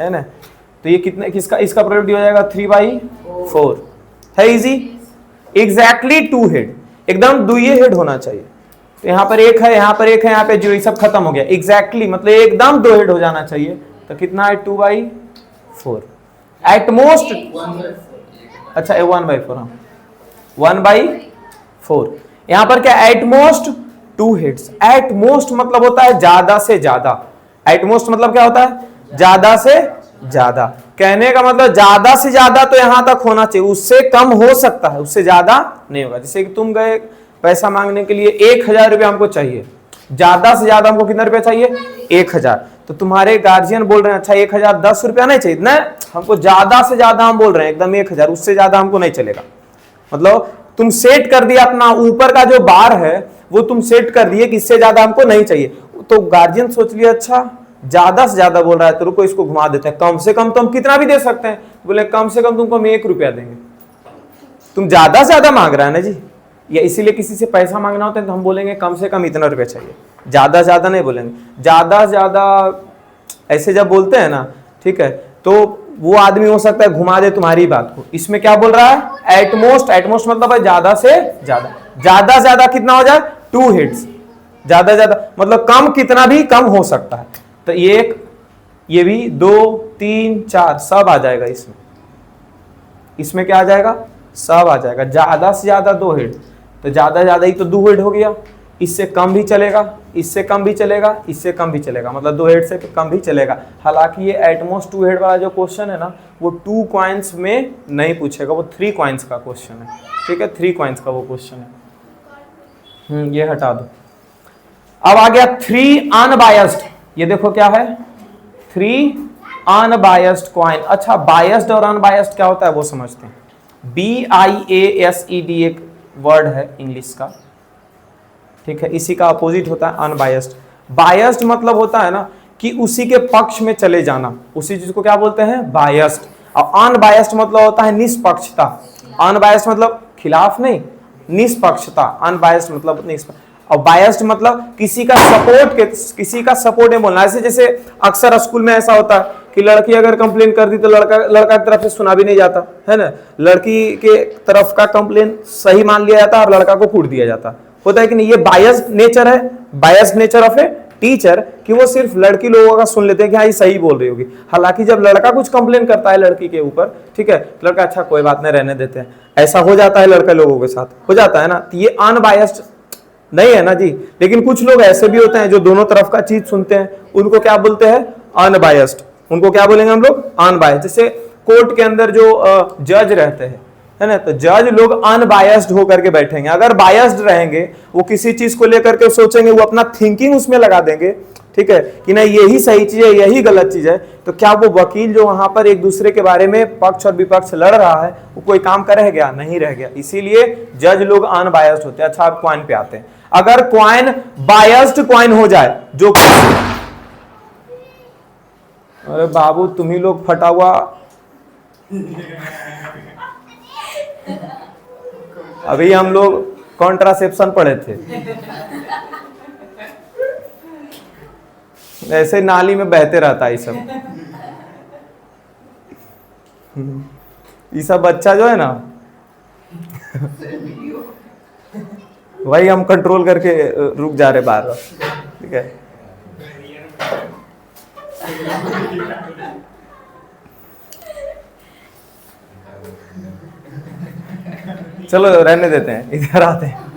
है ना। तो ये कितने, किसका, इसका प्रोबेबिलिटी हो जाएगा 3/4। है इजी। एग्जैक्टली 2 हेड, एकदम 2 हेड होना चाहिए। तो यहाँ पर 1 है, यहाँ पर 1 है, यहाँ पे 0, सब खत्म हो गया। एग्जैक्टली मतलब एकदम 2 हेड हो जाना चाहिए। तो कितना है? 2/4 एटमोस्ट। अच्छा, 1/4, हाँ 1/4। यहां पर क्या? At most 2 heads. एटमोस्ट मतलब होता है ज्यादा से ज्यादा। एटमोस्ट मतलब क्या होता है? ज्यादा से ज्यादा। कहने का मतलब ज्यादा से ज्यादा तो यहां तक होना चाहिए, उससे कम हो सकता है, उससे ज्यादा नहीं होगा। जैसे कि तुम गए पैसा मांगने के लिए, 1000 रुपया हमको चाहिए, ज्यादा से ज्यादा हमको कितना रुपया चाहिए? 1000। तो तुम्हारे गार्जियन बोल रहे हैं अच्छा 1000, 10 रुपया नहीं चाहिए ना, हमको ज्यादा से ज्यादा, हम बोल रहे हैं एकदम 1000, उससे ज्यादा हमको नहीं चलेगा। मतलब तुम सेट कर दिया अपना ऊपर का जो बार है वो तुम सेट कर दिए कि इससे ज्यादा हमको नहीं चाहिए। तो गार्जियन सोच लिया अच्छा ज्यादा से ज्यादा बोल रहा है तो रुको इसको घुमा देते हैं, कम से कम तो हम कितना भी दे सकते हैं। बोले कम से कम तुमको हम 1 रुपया देंगे। तुम ज्यादा से ज्यादा मांग रहा है ना जी, या इसीलिए किसी से पैसा मांगना होता है तो हम बोलेंगे कम से कम इतना रुपया चाहिए, ज्यादा ज्यादा नहीं बोलेंगे। ज्यादा ज्यादा ऐसे जब बोलते हैं ना, ठीक है, तो वो आदमी हो सकता है घुमा दे तुम्हारी बात को। इसमें क्या बोल रहा है? एटमोस्ट। एटमोस्ट मतलब है ज्यादा से ज्यादा। ज्यादा ज्यादा कितना हो जाए? 2 हेड्स। ज्यादा ज्यादा मतलब कम, कितना भी कम हो सकता है। तो ये भी 2 3 4 सब आ जाएगा इसमें। इसमें क्या आ जाएगा? सब आ जाएगा। ज्यादा से ज्यादा 2 हेड, तो ज्यादा ज्यादा ही तो 2 हेड हो गया। इससे कम भी चलेगा, इससे कम भी चलेगा, इससे कम भी चलेगा, मतलब 2 हेड से कम भी चलेगा। हालांकि ये एटमोस्ट 2 हेड वाला जो क्वेश्चन है ना, वो 2 कॉइन्स में नहीं पूछेगा, वो 3 कॉइन्स का क्वेश्चन है, ठीक है, 3 कॉइन्स का वो क्वेश्चन है। ये हटा दो। अब आ गया 3 अनबायस्ड। ये देखो क्या है, 3 अनबायस्ड कॉइन। अच्छा, बायस्ड और अनबायस्ड क्या होता है वो समझते हैं। BIASED एक वर्ड है इंग्लिश का, ठीक है, इसी का अपोजिट होता है अनबायस्ड। बायस्ड मतलब होता है ना कि उसी के पक्ष में चले जाना, उसी चीज को क्या बोलते हैं, बायस्ड। और अनबायस्ड मतलब होता है निष्पक्षता। अनबायस्ड मतलब खिलाफ नहीं, निष्पक्षता। अनबायस्ड मतलब निष्पक्ष, और बायस्ड मतलब किसी का सपोर्ट में बोलना। ऐसे जैसे अक्सर स्कूल में ऐसा होता है कि लड़की अगर कंप्लेन कर दी तो लड़का की तरफ से सुना भी नहीं जाता है ना, लड़की के तरफ का कंप्लेन सही मान लिया जाता है और लड़का को कूट दिया जाता होता है कि नहीं। ये बायस्ड नेचर है, biased nature of a teacher, कि वो सिर्फ लड़की लोगों का सुन लेते हैं कि हाँ ये सही बोल रही होगी। हालांकि जब लड़का कुछ कंप्लेन करता है लड़की के ऊपर, ठीक है, लड़का अच्छा कोई बात नहीं रहने देते हैं, ऐसा हो जाता है लड़के लोगों के साथ, हो जाता है ना। तो ये अनबायस्ड नहीं है ना जी। लेकिन कुछ लोग ऐसे भी होते हैं जो दोनों तरफ का चीज सुनते हैं, उनको क्या बोलते हैं, अनबायस्ड। उनको क्या बोलेंगे हम लोग, अनबायस्ड। जैसे कोर्ट के अंदर जो जज रहते हैं, है ना, तो जज लोग अनबायस्ड होकर के बैठेंगे। अगर बायस्ड रहेंगे, वो किसी चीज को लेकर के सोचेंगे, वो अपना थिंकिंग उसमें लगा देंगे, ठीक है, कि नहीं यही सही चीज है, यही गलत चीज है, तो क्या वो वकील जो वहां पर एक दूसरे के बारे में पक्ष और विपक्ष लड़ रहा है, वो कोई काम का रह गया, नहीं रह गया। इसीलिए जज लोग अनबायस्ड होते हैं। अच्छा, आप क्वाइन पे आते हैं। अगर क्वाइन बायस्ड क्वाइन हो जाए, जो, अरे बाबू तुम ही लोग फटा हुआ, अभी हम लोग कॉन्ट्रासेप्शन पढ़े थे, ऐसे नाली में बहते रहता है ये सब बच्चा जो है ना वही हम कंट्रोल करके रुक जा रहे बार, ठीक है। चलो रहने देते हैं, इधर आते हैं।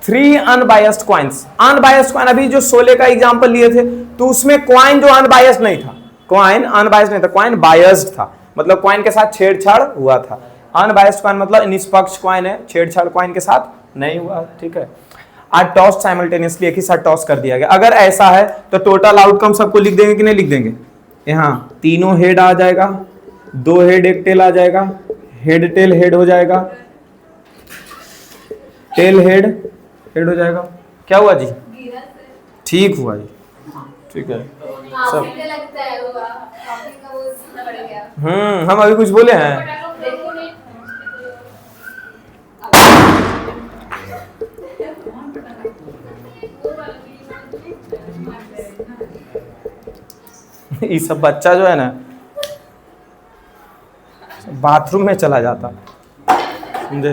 3 अनबायस्ड क्वाइंस। अनबायस्ड क्वाइन, अभी जो 16 का एग्जांपल लिए थे, तो उसमें क्वाइन जो अनबायस्ड नहीं था, क्वाइन अनबायस्ड नहीं था, क्वाइन बायस्ड था, मतलब क्वाइन के साथ छेड़छाड़ हुआ था। अनबायस्ड क्वाइन मतलब निष्पक्ष क्वाइन है, छेड़छाड़ क्वाइन के साथ नहीं हुआ, ठीक है। आज टॉस साइमल्टेनियसली एक ही साथ टॉस कर दिया गया। अगर ऐसा है तो टोटल आउटकम सबको लिख देंगे कि नहीं लिख देंगे। यहाँ तीनों हेड आ जाएगा, 2 हेड 1 टेल आ जाएगा, हेड टेल हेड हो जाएगा, टेल हेड हेड हो जाएगा। क्या हुआ जी, ठीक हुआ जी, ठीक है सब। हम अभी कुछ बोले हैं, ये सब बच्चा जो है ना बाथरूम में चला जाता, समझे,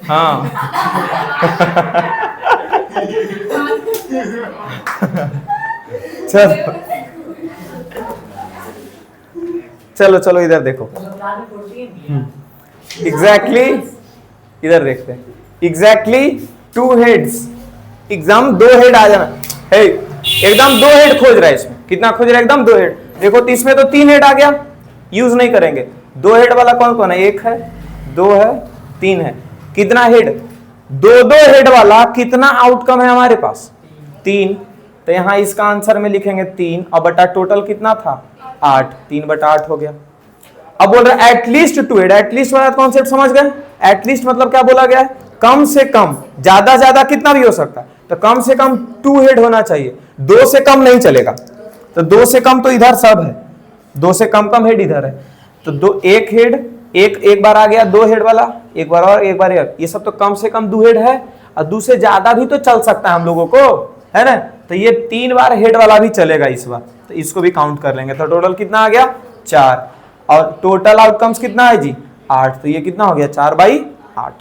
हाँ चलो चलो चलो इधर देखो, एग्जैक्टली इधर देखते हैं। एग्जैक्टली 2 हेड्स, एग्जाम 2 हेड आ जाना है, एकदम 2 हेड खोज रहा है। इसमें कितना खोज रहा है, एकदम 2 हेड। देखो तो इसमें तो 3 हेड आ गया, यूज नहीं करेंगे। 2 हेड वाला कौन कौन है, 1 है, 2 है, 3 है। कितना हेड, 2 हेड वाला कितना आउटकम है हमारे पास, 3। तो यहां इसका आंसर में लिखेंगे 3 और बटा टोटल कितना था 8, 3/8 हो गया। अब बोल रहे एटलीस्ट 2 हेड, एटलीस्ट वाला कॉन्सेप्ट समझ गए। एटलीस्ट मतलब क्या बोला गया है, कम से कम, ज्यादा ज्यादा कितना भी हो सकता है, तो कम से कम 2 हेड होना चाहिए, 2 से कम नहीं चलेगा। तो 2 से कम तो इधर सब है, 2 से कम हेड इधर है, तो 1 हेड, एक बार आ गया 2 हेड वाला, एक बार और, एक बार एक, ये सब तो कम से कम 2 हेड है। और 2 से ज्यादा भी तो चल सकता है हम लोगों को, है ना। तो ये 3 बार हेड वाला भी चलेगा इस बार, तो इसको भी काउंट कर लेंगे। तो टोटल कितना आ गया 4, और टोटल आउटकम्स कितना है जी 8, तो ये कितना हो गया 4/8।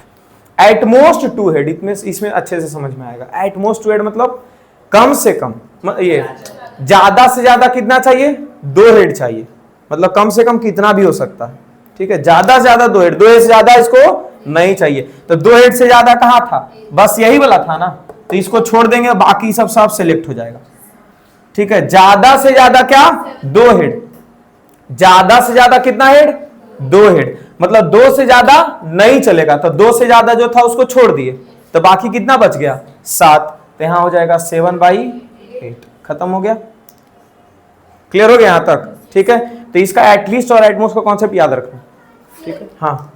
एटमोस्ट 2 हेड, इसमें अच्छे से समझ में आएगा। एटमोस्ट 2 हेड मतलब कम से कम, ये ज्यादा से ज्यादा कितना चाहिए, 2 हेड चाहिए, मतलब कम से कम कितना भी हो सकता है, ठीक है, ज्यादा से ज्यादा 2 हेड, 2 हेड से ज्यादा इसको नहीं चाहिए, तो 2 हेड से ज्यादा कहां था, बस यही वाला था ना, तो इसको छोड़ देंगे, बाकी सब सिलेक्ट हो जाएगा। ठीक है, ज्यादा से ज्यादा क्या, 2 हेड, ज्यादा से ज्यादा कितना हेड, 2 हेड, मतलब 2 से ज्यादा नहीं चलेगा, तो 2 से ज्यादा जो था उसको छोड़ दिए, तो बाकी कितना बच गया, 7, तो यहां हो जाएगा 7/8, खत्म हो गया। क्लियर हो गया यहां तक? ठीक है, तो इसका एटलीस्ट और एटमोस्ट का कॉन्सेप्ट याद रखना। ठीक है, हाँ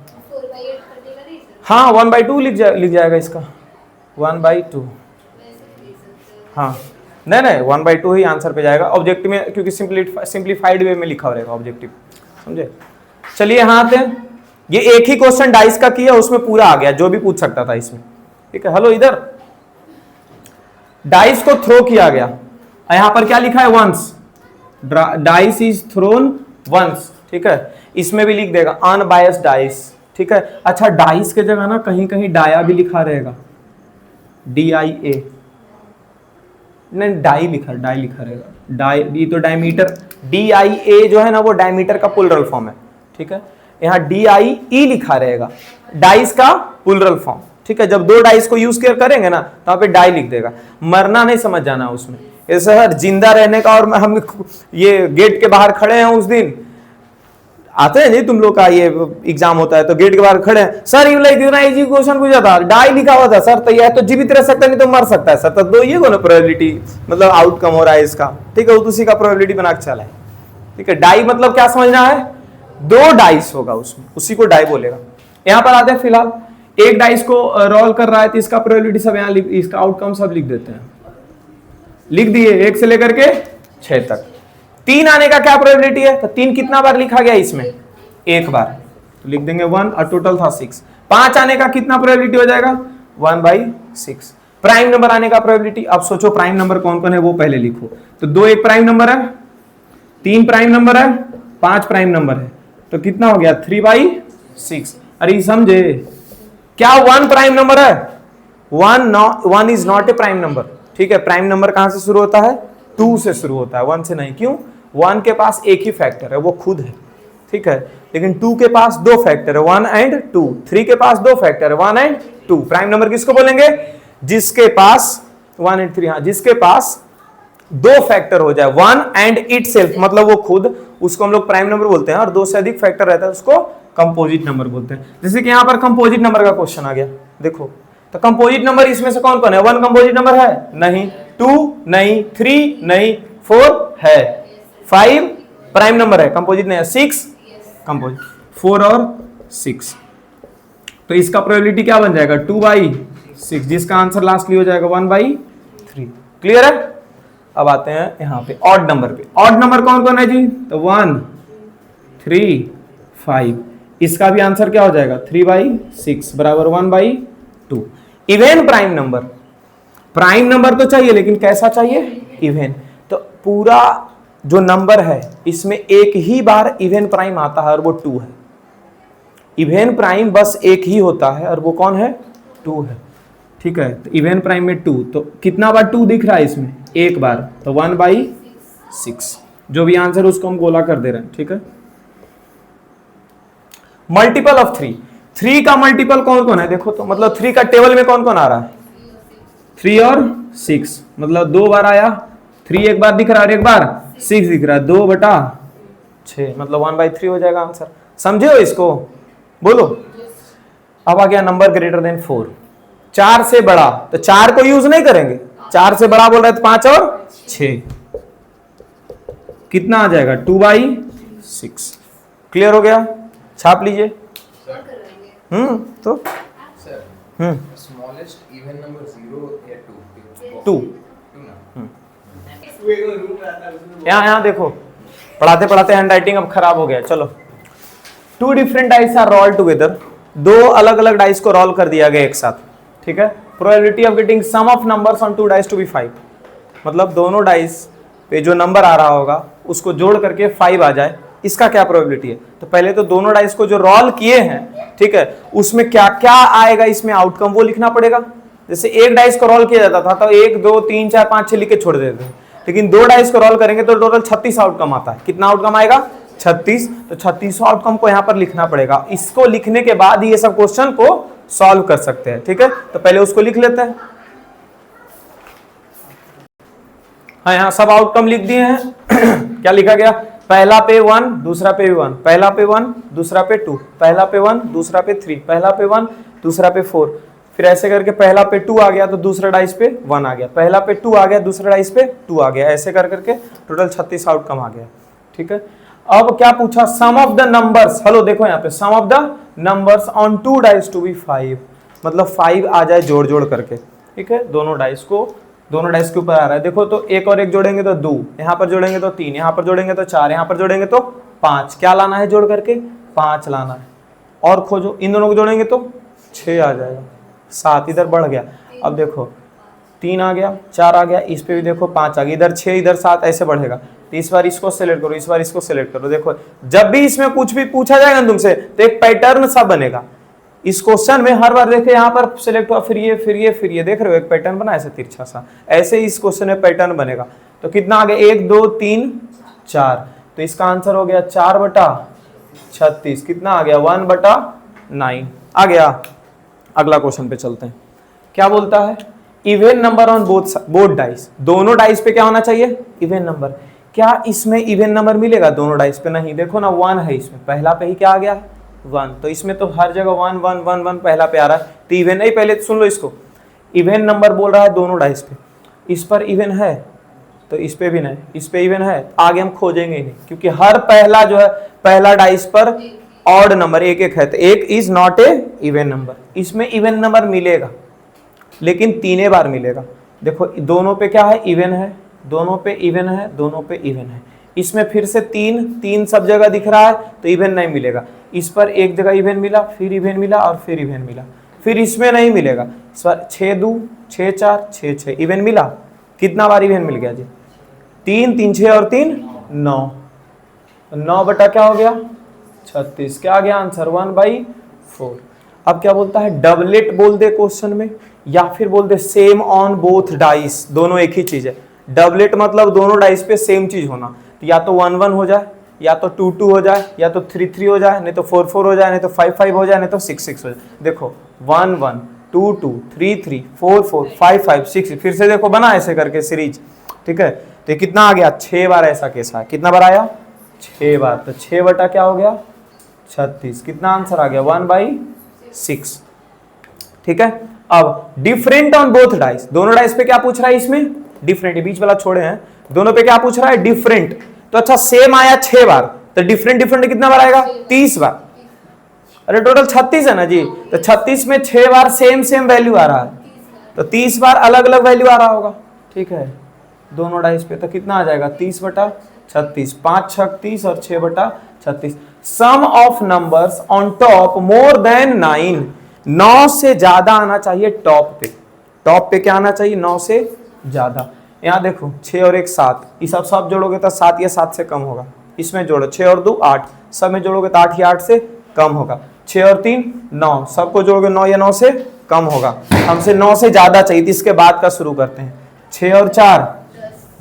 हाँ 1/2 लिख जाएगा इसका, 1/2, हाँ नहीं 1/2 ही आंसर पे जाएगा ऑब्जेक्टिव में, क्योंकि सिंप्लीफाइड वे में लिखा रहेगा ऑब्जेक्टिव, समझे। चलिए यहाँ आते हैं, ये एक ही क्वेश्चन डाइस का किया, उसमें पूरा आ गया जो भी पूछ सकता था इसमें। ठीक है, हेलो, इधर डाइस को थ्रो किया गया, यहां पर क्या लिखा है, once, dice is thrown once. ठीक है, इसमें भी लिख देगा अनबायस्ड डाइस। ठीक है, अच्छा डाइस के जगह ना कहीं कहीं डाया भी लिखा रहेगा, DIA, नहीं डाई लिखा रहेगा, डाई, ये तो डायमीटर, DIA जो है ना वो डायमीटर का प्लुरल फॉर्म है। ठीक है, यहाँ DIE लिखा रहेगा, डाइस का प्लुरल फॉर्म। ठीक है, जब 2 डाइस को यूज करेंगे ना तो पे डाई लिख देगा, मरना नहीं समझ जाना उसमें, ऐसा सर जिंदा रहने का, और हम ये गेट के बाहर खड़े हैं, उस दिन आते हैं नहीं तुम लोग का ये एग्जाम होता है, तो गेट के बाहर खड़े हैं, सर इतना इजी क्वेश्चन पूछा था, डाई लिखा हुआ था सर, तो यह तो जीवित रह सकता है, नहीं तो मर सकता है सर, तो 2 ये को ना प्रोबेबिलिटी, मतलब आउटकम हो रहा है इसका। ठीक है, उसी का प्रोबेबिलिटी बना के चला है। ठीक है, डाई मतलब क्या समझना है, 2 डाइस होगा उसमें, उसी को डाई बोलेगा। यहां पर आते हैं, फिलहाल एक डाइस को रोल कर रहा है, तो इसका प्रोबेबिलिटी सब यहाँ, इसका आउटकम सब लिख देते हैं, लिख दिए 1 से लेकर के 6 तक। 3 आने का क्या प्रोबेबिलिटी है, तो 3 कितना बार लिखा गया इसमें, 1 बार, तो लिख देंगे 1, और टोटल था 6। 5 आने का कितना प्रोबेबिलिटी हो जाएगा, 1/6। प्राइम नंबर आने का प्रोबेबिलिटी, अब सोचो प्राइम नंबर कौन कौन है वो पहले लिखो, तो 2 एक प्राइम नंबर है, 3 प्राइम नंबर है, 5 प्राइम नंबर है, तो कितना हो गया 3/6। अरे समझे क्या 1 प्राइम नंबर है, 1 is not a prime number. ठीक है, प्राइम नंबर कहां से शुरू होता है, 2 से शुरू होता है, 1 से नहीं। क्यों, 1 के पास एक ही फैक्टर है, वो खुद है। ठीक है, लेकिन 2 के पास 2 फैक्टर है, 1 एंड 2। 3 के पास 2 फैक्टर है, 1 एंड 2। प्राइम नंबर किसको बोलेंगे, जिसके पास 1 एंड 3, हाँ, जिसके पास 2 फैक्टर हो जाए, 1 एंड इटसेल्फ, मतलब वो खुद, उसको हम लोग प्राइम नंबर बोलते हैं, और 2 से अधिक फैक्टर रहता है उसको कंपोजिट नंबर बोलते हैं। जैसे कि यहां पर कंपोजिट नंबर का क्वेश्चन आ गया, देखो, तो कंपोजिट नंबर इसमें से कौन कौन है, 1 कंपोजिट नंबर है नहीं, 2 नहीं, 3 नहीं, 4 है, 5 प्राइम नंबर है, कंपोजिट नहीं है, 6 कंपोजिट, 4 और 6, तो इसका प्रोबेबिलिटी क्या बन जाएगा, 2/6, जिसका आंसर लास्टली हो जाएगा 1/3। क्लियर है। अब आते हैं यहां पे ऑड नंबर पे। ऑड नंबर कौन कौन है जी, तो 1, 3, 5, इसका भी आंसर क्या हो जाएगा 3/6 बराबर 1/2। Even prime number, prime number तो चाहिए लेकिन कैसा चाहिए, इवेन, तो पूरा जो नंबर है इसमें एक ही बार इवेन प्राइम आता है और वो 2 है। इवेन प्राइम बस एक ही होता है और वो कौन है, 2 है। ठीक है, तो इवेन प्राइम में 2, तो कितना बार 2 दिख रहा है इसमें, एक बार, तो 1/6, जो भी आंसर उसको हम गोला कर दे रहे हैं। ठीक है, मल्टीपल ऑफ 3 का मल्टीपल कौन कौन है, देखो तो, मतलब 3 का टेबल में कौन कौन आ रहा है, 3 और 6, मतलब 2 बार आया, 3 एक बार दिख रहा है और एक बार 6 दिख रहा है, 2/6, मतलब 1/3 हो जाएगा आंसर। समझे हो इसको, बोलो। अब आ गया नंबर ग्रेटर देन 4, 4 से बड़ा, तो 4 को यूज नहीं करेंगे, 4 से बड़ा बोल रहे तो 5 और 6, कितना आ जाएगा 2/6। क्लियर हो गया, छाप लीजिए। तो स्मॉलेस्ट इवन नंबर 0 या 2 यहाँ देखो, पढ़ाते पढ़ाते हैंड राइटिंग अब खराब हो गया। चलो, 2 different dice are rolled together, 2 अलग अलग डाइस को रोल कर दिया गया एक साथ। ठीक है, probability of getting sum of numbers on 2 dice to be 5, मतलब दोनों डाइस पे जो नंबर आ रहा होगा उसको जोड़ करके 5 आ जाए, इसका क्या प्रोबेबिलिटी है। तो पहले तो दोनों डाइस को जो रोल किए हैं, ठीक है, उसमें क्या क्या आएगा इसमें आउटकम, वो लिखना पड़ेगा। जैसे एक डाइस को रोल किया जाता था तो 1 2 3 4 5 6 लिख के छोड़ देते थे, लेकिन 2 डाइस को रोल करेंगे तो टोटल 36 आउटकम आता है। कितना आउटकम आएगा, 36, तो 36 आउटकम को यहाँ पर लिखना पड़ेगा। इसको लिखने के बाद ये सब क्वेश्चन को सॉल्व कर सकते हैं। ठीक है, तो पहले उसको लिख लेते हैं। हाँ, यहाँ सब आउटकम लिख दिए हैं। क्या लिखा गया? पहला पे 1, दूसरा पे 1, पहला पे 1, दूसरा पे 2, पहला पे 1, दूसरा पे 3, पहला पे 1, दूसरा पे 4, फिर ऐसे करके पहला पे 2 आ गया तो दूसरा डाइस पे 1 आ गया, पहला पे 2 आ गया, दूसरा डाइस पे 2 आ गया, ऐसे कर करके टोटल 36 आउटकम आ गया। ठीक है, अब क्या पूछा? Sum of the numbers. Hello देखो यहाँ पे, sum of the numbers on 2 dice to be 5, मतलब 5 आ जाए जोड़ जोड़ करके। ठीक है, दोनों डाइस के ऊपर आ रहा है। देखो तो एक और एक जोड़ेंगे तो 2, यहाँ पर जोड़ेंगे तो 3, यहाँ पर जोड़ेंगे तो 4, यहाँ पर जोड़ेंगे तो 5। क्या लाना है जोड़ करके? 5 लाना है। और खोजो, इन दोनों को जोड़ेंगे तो 6 आ जाएगा, 7 इधर बढ़ गया। अब देखो 3 आ गया, 4 आ गया, इस पे भी देखो 5 आ गया, इधर 6 इधर 7 ऐसे बढ़ेगा। तो इस बार इसको सेलेक्ट करो, इस बार इसको सेलेक्ट करो। देखो जब भी इसमें कुछ भी पूछा जाएगा तुमसे तो एक पैटर्न सा बनेगा। इस क्वेश्चन में हर बार देखे यहाँ पर सिलेक्ट हुआ, फिर ये, देख रहे हो एक पैटर्न बना ऐसे तिरछा सा, ऐसे इस क्वेश्चन में पैटर्न बनेगा। तो कितना आ गया? 1 2 3 4, तो इसका आंसर हो गया 4/36। कितना आ गया? 1/9 आ गया। अगला क्वेश्चन पे चलते हैं। क्या बोलता है? Even number on both dice. दोनों डाइस पे क्या होना चाहिए? Even number. क्या इसमें इवन नंबर मिलेगा दोनों डाइस पे? नहीं, देखो ना 1 है इसमें, पहला पे ही क्या आ गया है? 1, तो इसमें तो हर जगह 1 1 1 1 पहला पे आ रहा है, तो इवन नहीं। पहले सुन लो इसको, इवन नंबर बोल रहा है दोनों डाइस पे। इस पर इवन है तो इस पे भी नहीं, इस पे इवन है, आगे हम खोजेंगे ही नहीं, क्योंकि हर पहला जो है पहला डाइस पर ऑड नंबर एक एक है, तो एक is not a even number. इसमें इवन नंबर मिलेगा लेकिन 3 बार मिलेगा। देखो दोनों पे क्या है? इवन है, दोनों पे इवन है, दोनों पे इवन है। इसमें फिर से 3 सब जगह दिख रहा है तो इवन नहीं मिलेगा। इस पर एक जगह इवन मिला, फिर इवन मिला और फिर इवन मिला, फिर इसमें नहीं मिलेगा। इस पर 6 2 6 4 6 6 इवन मिला। कितना बार इवन मिल गया जी? 3 3 6 और 3 9, 9 बटा क्या हो गया? 36। क्या आ गया आंसर? 1/4। अब क्या बोलता है? डबलेट बोल दे क्वेश्चन में, या फिर बोल दे सेम ऑन बोथ डाइस। दोनों एक ही चीज है। डबलेट मतलब दोनों डाइस पे सेम चीज होना, तो या तो 1 1 हो जाए, या तो 2 2 हो जाए, या तो 3 3 हो जाए, नहीं तो 4 4 हो जाए, नहीं तो 5 5 हो जाए, नहीं तो 6 6 हो जाए। देखो 1 1 2 2 3 3 4 4 5 5 6, फिर से देखो बना ऐसे करके सीरीज। ठीक है, तो कितना आ गया? 6 बार ऐसा केस है। कितना बार आया? 6 बार। तो 6 बटा क्या हो गया? 36। कितना आंसर आ गया? 1/6। ठीक है, अब डिफरेंट ऑन बोथ डाइस। दोनों डाइस पे क्या पूछ रहा है? इसमें डिफरेंट, बीच वाला छोड़े हैं, दोनों पे क्या पूछ रहा है? डिफरेंट। तो अच्छा सेम आया 6 बार, तो डिफरेंट डिफरेंट कितना बार आएगा? 30 बार। अरे टोटल 36 है ना जी, तो 36 में 6 बार सेम सेम वैल्यू आ रहा है, तो 30 बार अलग अलग वैल्यू आ रहा होगा। ठीक है, दोनों डाइस पे तो कितना आ जाएगा? 30/36, 5 6 30 और 6/36। Sum of numbers on top more than 9, 9 से ज्यादा आना चाहिए टॉप पे। टॉप पे क्या आना चाहिए? 9 से ज्यादा। यहाँ देखो 6 और 1 7, ये सब जोड़ोगे तो 7 या 7 से कम होगा। इसमें जोड़ो 6 और 2 8, सब में जोड़ोगे तो 8 या 8 से कम होगा। 6 और 3 9, सबको जोड़ोगे 9 या 9 से कम होगा। हमसे 9 से ज्यादा चाहिए, तो इसके बाद का शुरू करते हैं। 6 और 4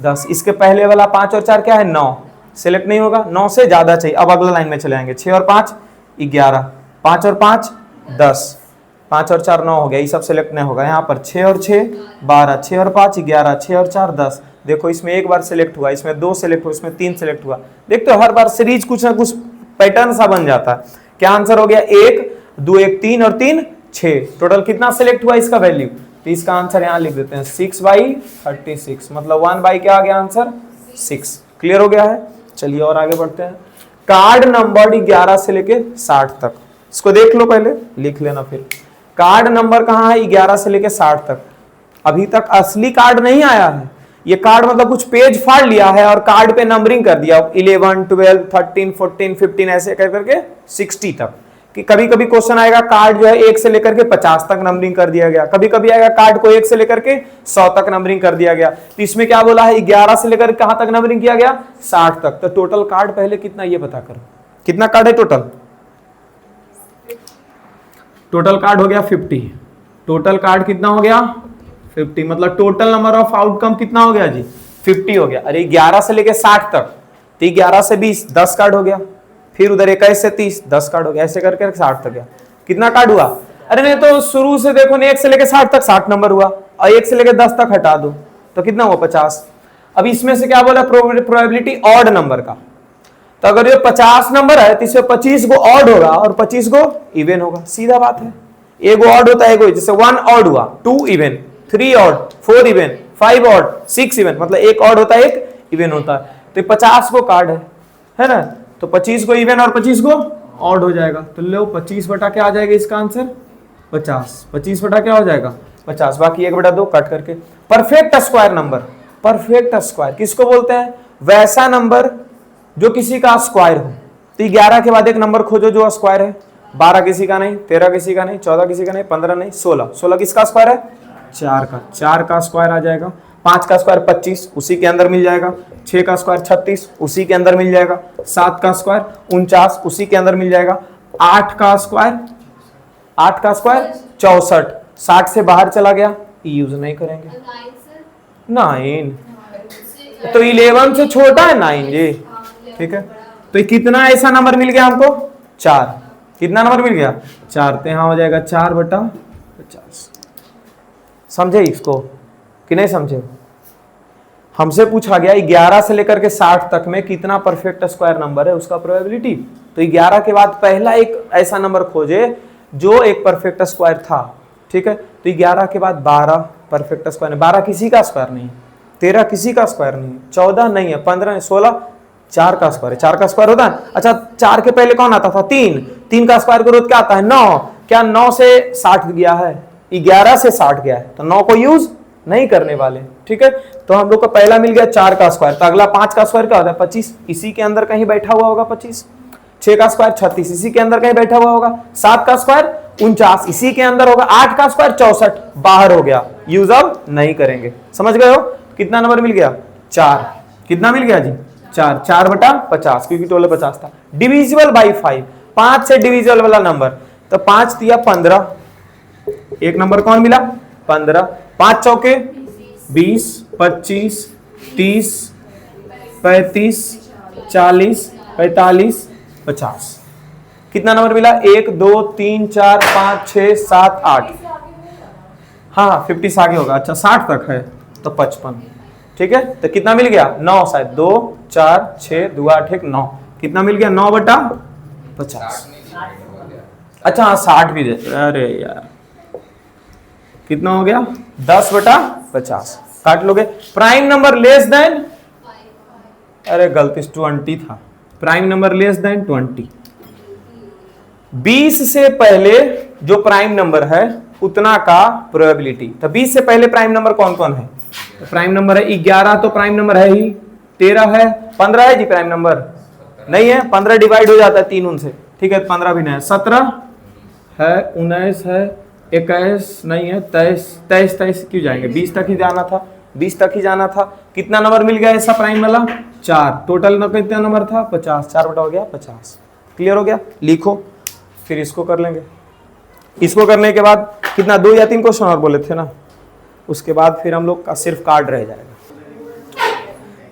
10, इसके पहले वाला 5 और 4 क्या है? 9, सिलेक्ट नहीं होगा, 9 से ज्यादा चाहिए। अब अगला लाइन में चले आएंगे। 6 और 5 11, 5 और 5 10, 5 और 4 9 हो गया, ये सब सिलेक्ट नहीं होगा। यहाँ पर 6 और 6 12, 6 और 5 11, 6 और 4 10। देखो इसमें एक बार सिलेक्ट हुआ, इसमें 2 सिलेक्ट हुआ, इसमें 3 सिलेक्ट हुआ। देखते हो हर बार सीरीज कुछ ना कुछ पैटर्न सा बन जाता है। क्या आंसर हो गया? 1 2 1 3 और 3 6। टोटल कितना सिलेक्ट हुआ इसका वैल्यू? तो इसका आंसर यहाँ लिख देते हैं 6/36, मतलब 1 क्या आ गया आंसर? 6। क्लियर हो गया है? चलिए और आगे बढ़ते हैं। कार्ड नंबर 11 से लेके 60 तक, इसको देख लो, पहले लिख लेना। फिर कार्ड नंबर कहाँ है? 11 से लेके 60 तक। अभी तक असली कार्ड नहीं आया है। ये कार्ड मतलब कुछ पेज फाड़ लिया है और कार्ड पे नंबरिंग कर दिया, 11 12 13 14 15 ऐसे कर करके 60 तक। कि कभी कभी क्वेश्चन आएगा कार्ड जो है 1 से लेकर के 50 तक नंबरिंग कर दिया गया, कभी कभी आएगा कार्ड को 1 से लेकर के 100 तक नंबरिंग कर दिया गया। तो इसमें क्या बोला है? 11 से लेकर कहां तक नंबरिंग किया गया? 60 तक। तो टोटल कार्ड पहले कितना ये पता करो, कितना कार्ड है टोटल? टोटल कार्ड हो गया 50। टोटल कार्ड कितना हो गया? 50। मतलब टोटल नंबर ऑफ आउटकम कितना हो गया जी? 50 हो गया। अरे 11 से लेके 60 तक, तो 11 से 20 10 कार्ड हो गया, फिर उधर 21 से 30 10 कार्ड हो गया, ऐसे करके 60 तक गया। कितना कार्ड हुआ? अरे नहीं तो शुरू से देखो ना, 1 से लेकर 60 तक 60 नंबर हुआ, और 1 से लेकर 10 तक हटा दो तो कितना हुआ? 50। अब इसमें से क्या बोला? प्रोबेबिलिटी ऑड नंबर का। तो अगर ये 50 नंबर है तो इसमें 25 को ऑड होगा और 25 को इवन होगा, सीधा बात है। एक ऑड होता है, एक जैसे 1 ऑड हुआ, 2 even, 3 odd, 4 even, 5 odd, 6 even, मतलब एक ऑड होता है एक इवन होता है। तो 50 को कार्ड है ना, तो 25 को इवन और 25 को ऑड हो जाएगा। तो लो 25 बटा क्या आ जाएगा इसका आंसर? 50। 25 बटा क्या हो जाएगा? 50। बाकी 1/2 कट करके। Perfect square number, perfect square किसको बोलते हैं? वैसा नंबर जो किसी का स्क्वायर हो। तो 11 के बाद एक नंबर खोजो जो स्क्वायर है। 12 किसी का नहीं, 13 किसी का नहीं, 14 किसी का नहीं, 15 नहीं, 16। 16 किसका स्क्वायर है? 4 का। 4 का स्क्वायर आ जाएगा। 5 का स्क्वायर 25, उसी के अंदर मिल जाएगा। 6 का स्क्वायर 36, उसी के अंदर मिल जाएगा। 7 का स्क्वायर 49, उसी के अंदर मिल जाएगा। 8 का स्क्वायर 64, 60 से बाहर चला गया, यूज नहीं करेंगे। 9, तो 11 से छोटा है 9 जी, ठीक है। तो कितना ऐसा नंबर मिल गया हमको? 4। कितना नंबर मिल गया? 4। तो यहाँ हो जाएगा 4/50। समझे इसको कि नहीं समझे? हमसे पूछा गया 11 से लेकर के 60 तक में कितना परफेक्ट स्क्वायर नंबर है, उसका प्रोबेबिलिटी। तो 11 के बाद पहला एक ऐसा नंबर खोजे जो एक परफेक्ट स्क्वायर था, ठीक है। तो 11 के बाद 12 परफेक्ट स्क्वायर है। 12 किसी का स्क्वायर नहीं, 13 किसी का स्क्वायर नहीं, 14 नहीं है, 15 नहीं, 16 4 का स्क्वायर है। 4 का स्क्वायर होता है। अच्छा 4 के पहले कौन आता था? 3। 3 का स्क्वायर करो तो क्या आता है? 9। क्या 9 से 60 गया है? 11 से 60 गया है, तो 9 को यूज नहीं करने वाले, ठीक है। तो हम लोग को पहला मिल गया 4 का स्क्वायर। तो अगला 5 का स्क्वायर क्या होता है? 25, इसी के अंदर कहीं बैठा हुआ होगा 25। 6 का स्क्वायर 36, इसी के अंदर कहीं बैठा हुआ होगा। 7 का स्क्वायर 49, इसी के अंदर होगा। 8 का स्क्वायर 64, बाहर हो गया, यूज अब नहीं करेंगे। समझ गए हो? कितना नंबर मिल गया? 4। कितना मिल गया जी? 4। 4/50, क्योंकि टोटल 50 था। डिविजिबल बाई 5, 5 से डिविजिबल वाला नंबर। तो 5 दिया 15, एक नंबर कौन मिला? 15। 5 चौके 20, 25, 30, 35, 40, 45, 50। कितना नंबर मिला? 1 2 3 4 5 6 7 8। हाँ 50 से आगे होगा। अच्छा 60 तक है तो 55, ठीक है। तो कितना मिल गया? 9 शायद। 2 4 6 2 8 1 9। कितना मिल गया? 9/50। अच्छा हाँ 60 भी दे। अरे यार कितना हो गया? 10/50। काट लोगे। प्राइम नंबर लेस देन, अरे गलती 20 था। Prime number less than 20। 20 से पहले जो प्राइम नंबर है उतना का प्रोबेबिलिटी। तो 20 से पहले प्राइम नंबर कौन कौन है? तो प्राइम नंबर है 11, तो प्राइम नंबर है ही। 13 है। 15 है जी प्राइम नंबर? नहीं है। 15 डिवाइड हो जाता है 3 उनसे, ठीक है। 15 भी नहीं है। 17 है, 19 है, 21 नहीं है, 23 क्यों जाएंगे? 20 तक ही जाना था, 20 तक ही जाना था। कितना नंबर मिल गया ऐसा प्राइम वाला? 4। टोटल कितना नंबर था? 50। 4 बटा हो गया 50। क्लियर हो गया? लिखो, फिर इसको कर लेंगे। इसको करने के बाद कितना? 2 या 3 क्वेश्चन और बोले थे ना, उसके बाद फिर हम लोग का सिर्फ कार्ड रह जाएगा।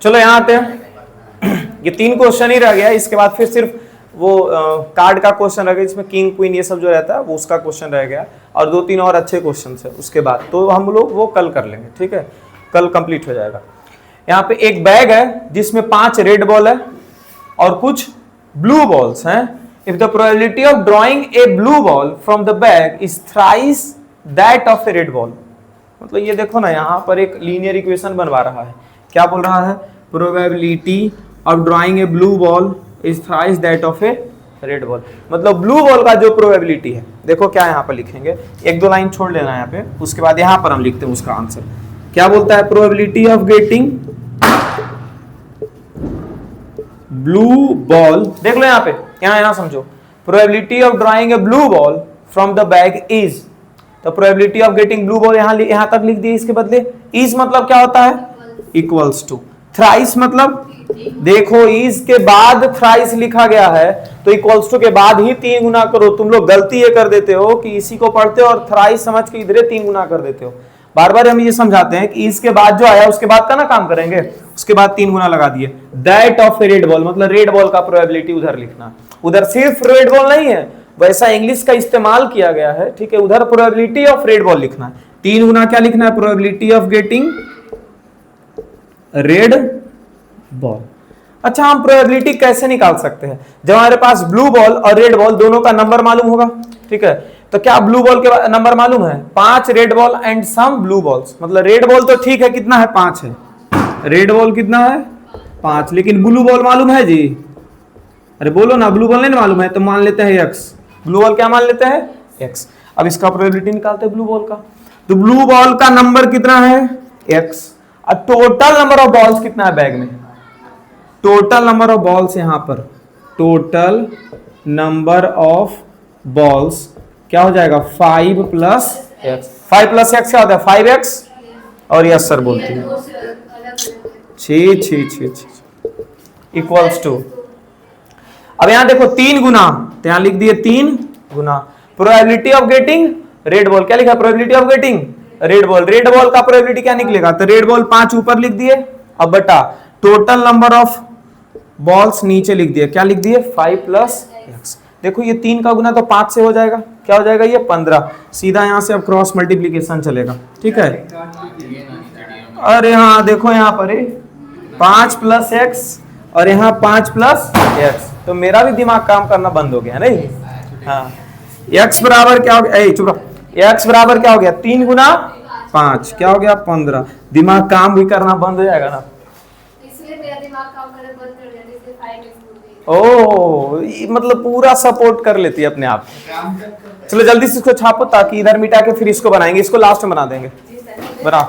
चलो यहाँ आते हैं। ये 3 क्वेश्चन ही रह गया, इसके बाद फिर सिर्फ वो कार्ड का क्वेश्चन रह गया, जिसमें किंग क्वीन ये सब जो रहता है वो उसका क्वेश्चन रह गया, और 2-3 और अच्छे क्वेश्चन है उसके बाद। तो हम लोग वो कल कर लेंगे, ठीक है। कल कंप्लीट हो जाएगा। यहाँ पे एक बैग है जिसमें 5 रेड बॉल है और कुछ ब्लू बॉल्स हैं। If the probability of drawing a blue ball from the bag is thrice that of A red ball. मतलब ये देखो ना, यहाँ पर एक लीनियर इक्वेशन बनवा रहा है। क्या बोल रहा है? Probability of drawing a blue ball is thrice that of A red ball. मतलब ब्लू बॉल का जो प्रोबेबिलिटी है, देखो क्या यहाँ पर लिखेंगे, 1-2 लाइन छोड़ लेना यहाँ पे, उसके बाद यहाँ पर हम लिखते हैं उसका आंसर। क्या बोलता है? Probability of getting blue ball, देख लो यहाँ पे, यहाँ समझो। Probability of drawing a blue ball from the bag is, तो probability of getting blue ball यहाँ तक लिख दिए, इसके बदले इज मतलब क्या होता है? Equals to. थ्राइस मतलब देखो, इज के बाद थ्राइस लिखा गया है, तो इक्वल्स टू के बाद ही 3 गुना करो। तुम लोग गलती ये कर देते हो कि इसी को पढ़ते हो और थ्राइस समझ के इधर 3 गुना कर देते हो। बार बार हम ये समझाते हैं कि इस के बाद जो आया उसके बाद का ना काम करेंगे, उसके बाद 3 गुना लगा दिए। That of A red ball, मतलब रेड बॉल का प्रोबेबिलिटी उधर लिखना। उधर सिर्फ रेड बॉल नहीं है, वैसा इंग्लिश का इस्तेमाल किया गया है, ठीक है। उधर प्रोबेबिलिटी ऑफ रेड बॉल लिखना है। 3 गुना क्या लिखना है? Probability of getting red ball. अच्छा, हम प्रोबेबिलिटी कैसे निकाल सकते हैं? जब हमारे पास ब्लू बॉल और रेड बॉल दोनों का नंबर मालूम होगा, ठीक है। तो क्या ब्लू बॉल के नंबर मालूम है? 5 red ball and some blue balls. मतलब रेड बॉल तो ठीक है, कितना है? 5 है। रेड बॉल कितना है? 5। लेकिन ब्लू बॉल मालूम है जी? अरे बोलो ना, ब्लू बॉल नहीं मालूम है तो मान लेते हैं x। ब्लू बॉल क्या मान लेते हैं? x। अब इसका प्रोबेबिलिटी निकालते हैं ब्लू बॉल का। तो ब्लू बॉल का नंबर कितना है? x। अब टोटल नंबर ऑफ बॉल्स कितना है बैग में? टोटल नंबर ऑफ बॉल्स यहां पर, टोटल नंबर ऑफ बॉल्स क्या हो जाएगा? 5 प्लस एक्स। 5 प्लस एक्स क्या होता है? 5x। और यस सर बोलती है 6 इक्वल्स टू। अब यहां देखो 3 गुना, तो यहां लिख दिए 3 गुना probability of getting red ball. क्या लिखा? Probability of getting red ball. Red ball का प्रोबेबिलिटी क्या निकलेगा? तो रेड बॉल 5 ऊपर लिख दिए, अब बटा टोटल नंबर ऑफ बॉल्स नीचे लिख दिए। क्या लिख दिए? 5 प्लस एक्स। देखो ये 3 का गुना तो 5 से हो जाएगा, क्या हो जाएगा? ये 15। सीधा यहां से अब क्रॉस मल्टीप्लीकेशन चलेगा, ठीक है। अरे हाँ देखो यहाँ पर 5 प्लस एक्स और यहाँ 5 प्लस एक्स, तो मेरा भी दिमाग काम करना बंद हो गया नहीं? हाँ, एक्स बराबर क्या हो गया? चुप रहो। एक्स बराबर क्या हो गया? 3 गुना 5 क्या हो गया? 15। दिमाग काम भी करना बंद हो जाएगा ना? इसलिए मेरा दिमाग काम करना बंद कर दिया, जैसे 5x ओह, मतलब पूरा सपोर्ट कर लेती है अपने आप। चलो जल्दी से इसको छापो ताकि इधर मिटा के फिर इसको बनाएंगे। इसको लास्ट में बना देंगे। बना,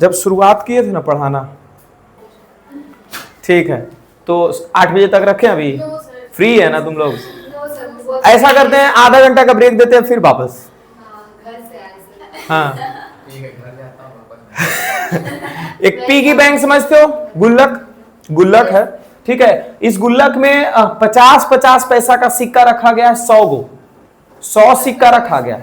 जब शुरुआत किए थे ना पढ़ाना, ठीक है। तो 8 बजे तक रखें, अभी फ्री है ना तुम लोग? ऐसा करते हैं, आधा घंटा का ब्रेक देते हैं फिर वापस। हाँ, ठीक है, घर जाता हूँ वापस। एक पिगी बैंक समझते हो? गुल्लक, गुल्लक है, ठीक है। इस गुल्लक में 50-50 पैसा का सिक्का रखा गया है, 100 गो, 100 सिक्का रखा गया।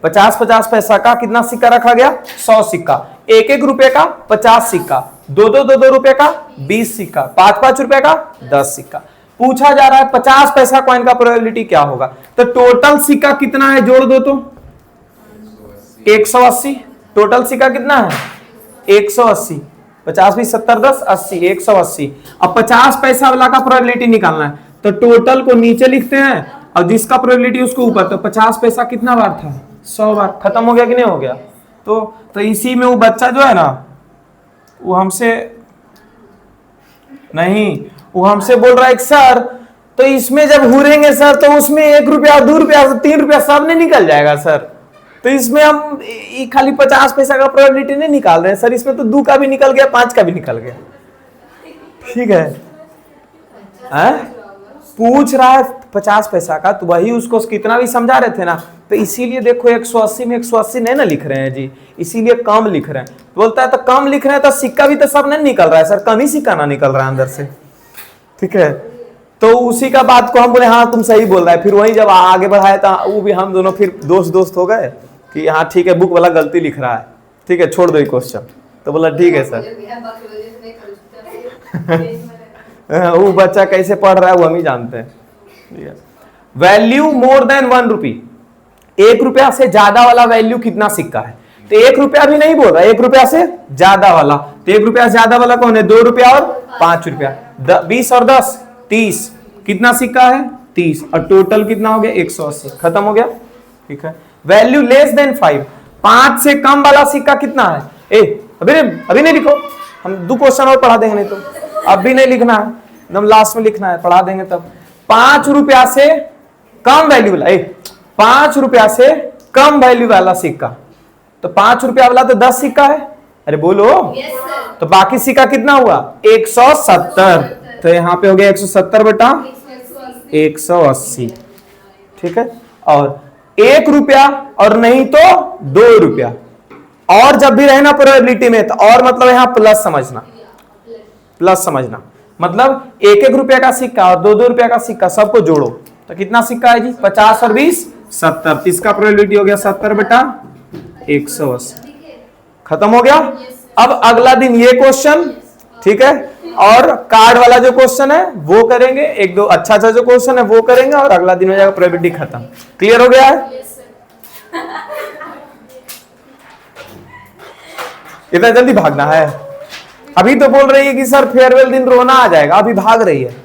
50-50 पैसा का कितना सिक्का रखा गया? 100 सिक्का। 1-1 रुपए का 50 सिक्का, 2-2 रुपए का 20 सिक्का, 5-5 रुपए का 10 सिक्का। पूछा जा रहा है 50 पैसा कॉइन का प्रोबेबिलिटी क्या होगा? तो टोटल सिक्का कितना है? जोड़ दो तो 180। टोटल सिक्का कितना है? 180। 50 20 70 10 80, 180। अब 50 पैसा वाला का प्रोबेबिलिटी निकालना है, तो टोटल को नीचे लिखते हैं और जिसका प्रोबेबिलिटी उसको ऊपर। तो 50 पैसा कितना बार था? 100 बार। खत्म हो गया कि नहीं हो गया? तो इसी में वो बच्चा जो है ना, वो हमसे नहीं, वो हमसे बोल रहा है कि सर तो इसमें जब घूरेंगे सर तो उसमें 1 रुपया 2 रुपया 3 रुपया सब नहीं निकल जाएगा सर, तो इसमें हम खाली 50 पैसा का प्रोबेबिलिटी नहीं निकाल रहे हैं सर, इसमें तो 2 का भी निकल गया, 5 का भी निकल गया। ठीक है, पूछ रहा है 50 पैसा का, तो वही उसको कितना भी समझा रहे थे ना, तो इसीलिए देखो 180 में 180 नहीं ना लिख रहे हैं जी, इसीलिए कम लिख रहे हैं। बोलता है तो कम लिख रहे हैं तो सिक्का भी तो सब नहीं निकल रहा है सर, कम ही सिक्का ना निकल रहा है अंदर से। ठीक है, तो उसी का बात को हम बोले हाँ तुम सही बोल रहा है। फिर वही जब आगे बढ़ाए तो वो भी हम दोनों फिर दोस्त हो गए कि हाँ ठीक है बुक वाला गलती लिख रहा है, ठीक है छोड़ दो ये क्वेश्चन। तो बोला ठीक है सर। वो बच्चा कैसे पढ़ रहा है वो हम ही जानते हैं। वैल्यू मोर देन 1 रुपी, 1 रुपया से ज्यादा वाला वैल्यू कितना सिक्का है? तो 1 रुपया भी नहीं बोल रहा, 1 रुपया से ज्यादा वाला। तो 1 रुपया से ज्यादा वाला कौन है? 2 रुपया और 5 रुपया, 20 और 10 30। कितना सिक्का है? 30। और टोटल कितना हो गया? 180। खत्म हो गया। ठीक है, वैल्यू लेस देन 5, 5 से कम वाला सिक्का कितना है? अभी नहीं लिखो, हम 2 क्वेश्चन और पढ़ा देंगे, नहीं तो अब भी नहीं लिखना है, एकदम लास्ट में लिखना है, पढ़ा देंगे तब। 5 रुपया से कम वैल्यू वाला, 5 रुपया से कम वैल्यू वाला सिक्का, तो 5 रुपया वाला तो 10 सिक्का है। अरे बोलो तो बाकी सिक्का कितना हुआ? 170। तो यहाँ पे हो गया 170 बटा 180। ठीक है, और 1 रुपया और नहीं तो 2 रुपया, और जब भी रहना प्रोबेबिलिटी में तो और मतलब यहाँ प्लस समझना, प्लस समझना, मतलब 1-1 रुपया का सिक्का और 2-2 रुपया का सिक्का सबको जोड़ो तो कितना सिक्का है जी? 50 और 20 70। तो इसका प्रोबेबिलिटी हो गया 70 बटा 180। खत्म हो गया। अब अगला दिन ये क्वेश्चन, ठीक है, और कार्ड वाला जो क्वेश्चन है वो करेंगे, एक दो अच्छा अच्छा जो क्वेश्चन है वो करेंगे, और अगला दिन हो जाएगा प्रोबेबिलिटी खत्म। क्लियर हो गया है? इतना जल्दी भागना है? अभी तो बोल रही है कि सर फेयरवेल दिन रोना आ जाएगा, अभी भाग रही है।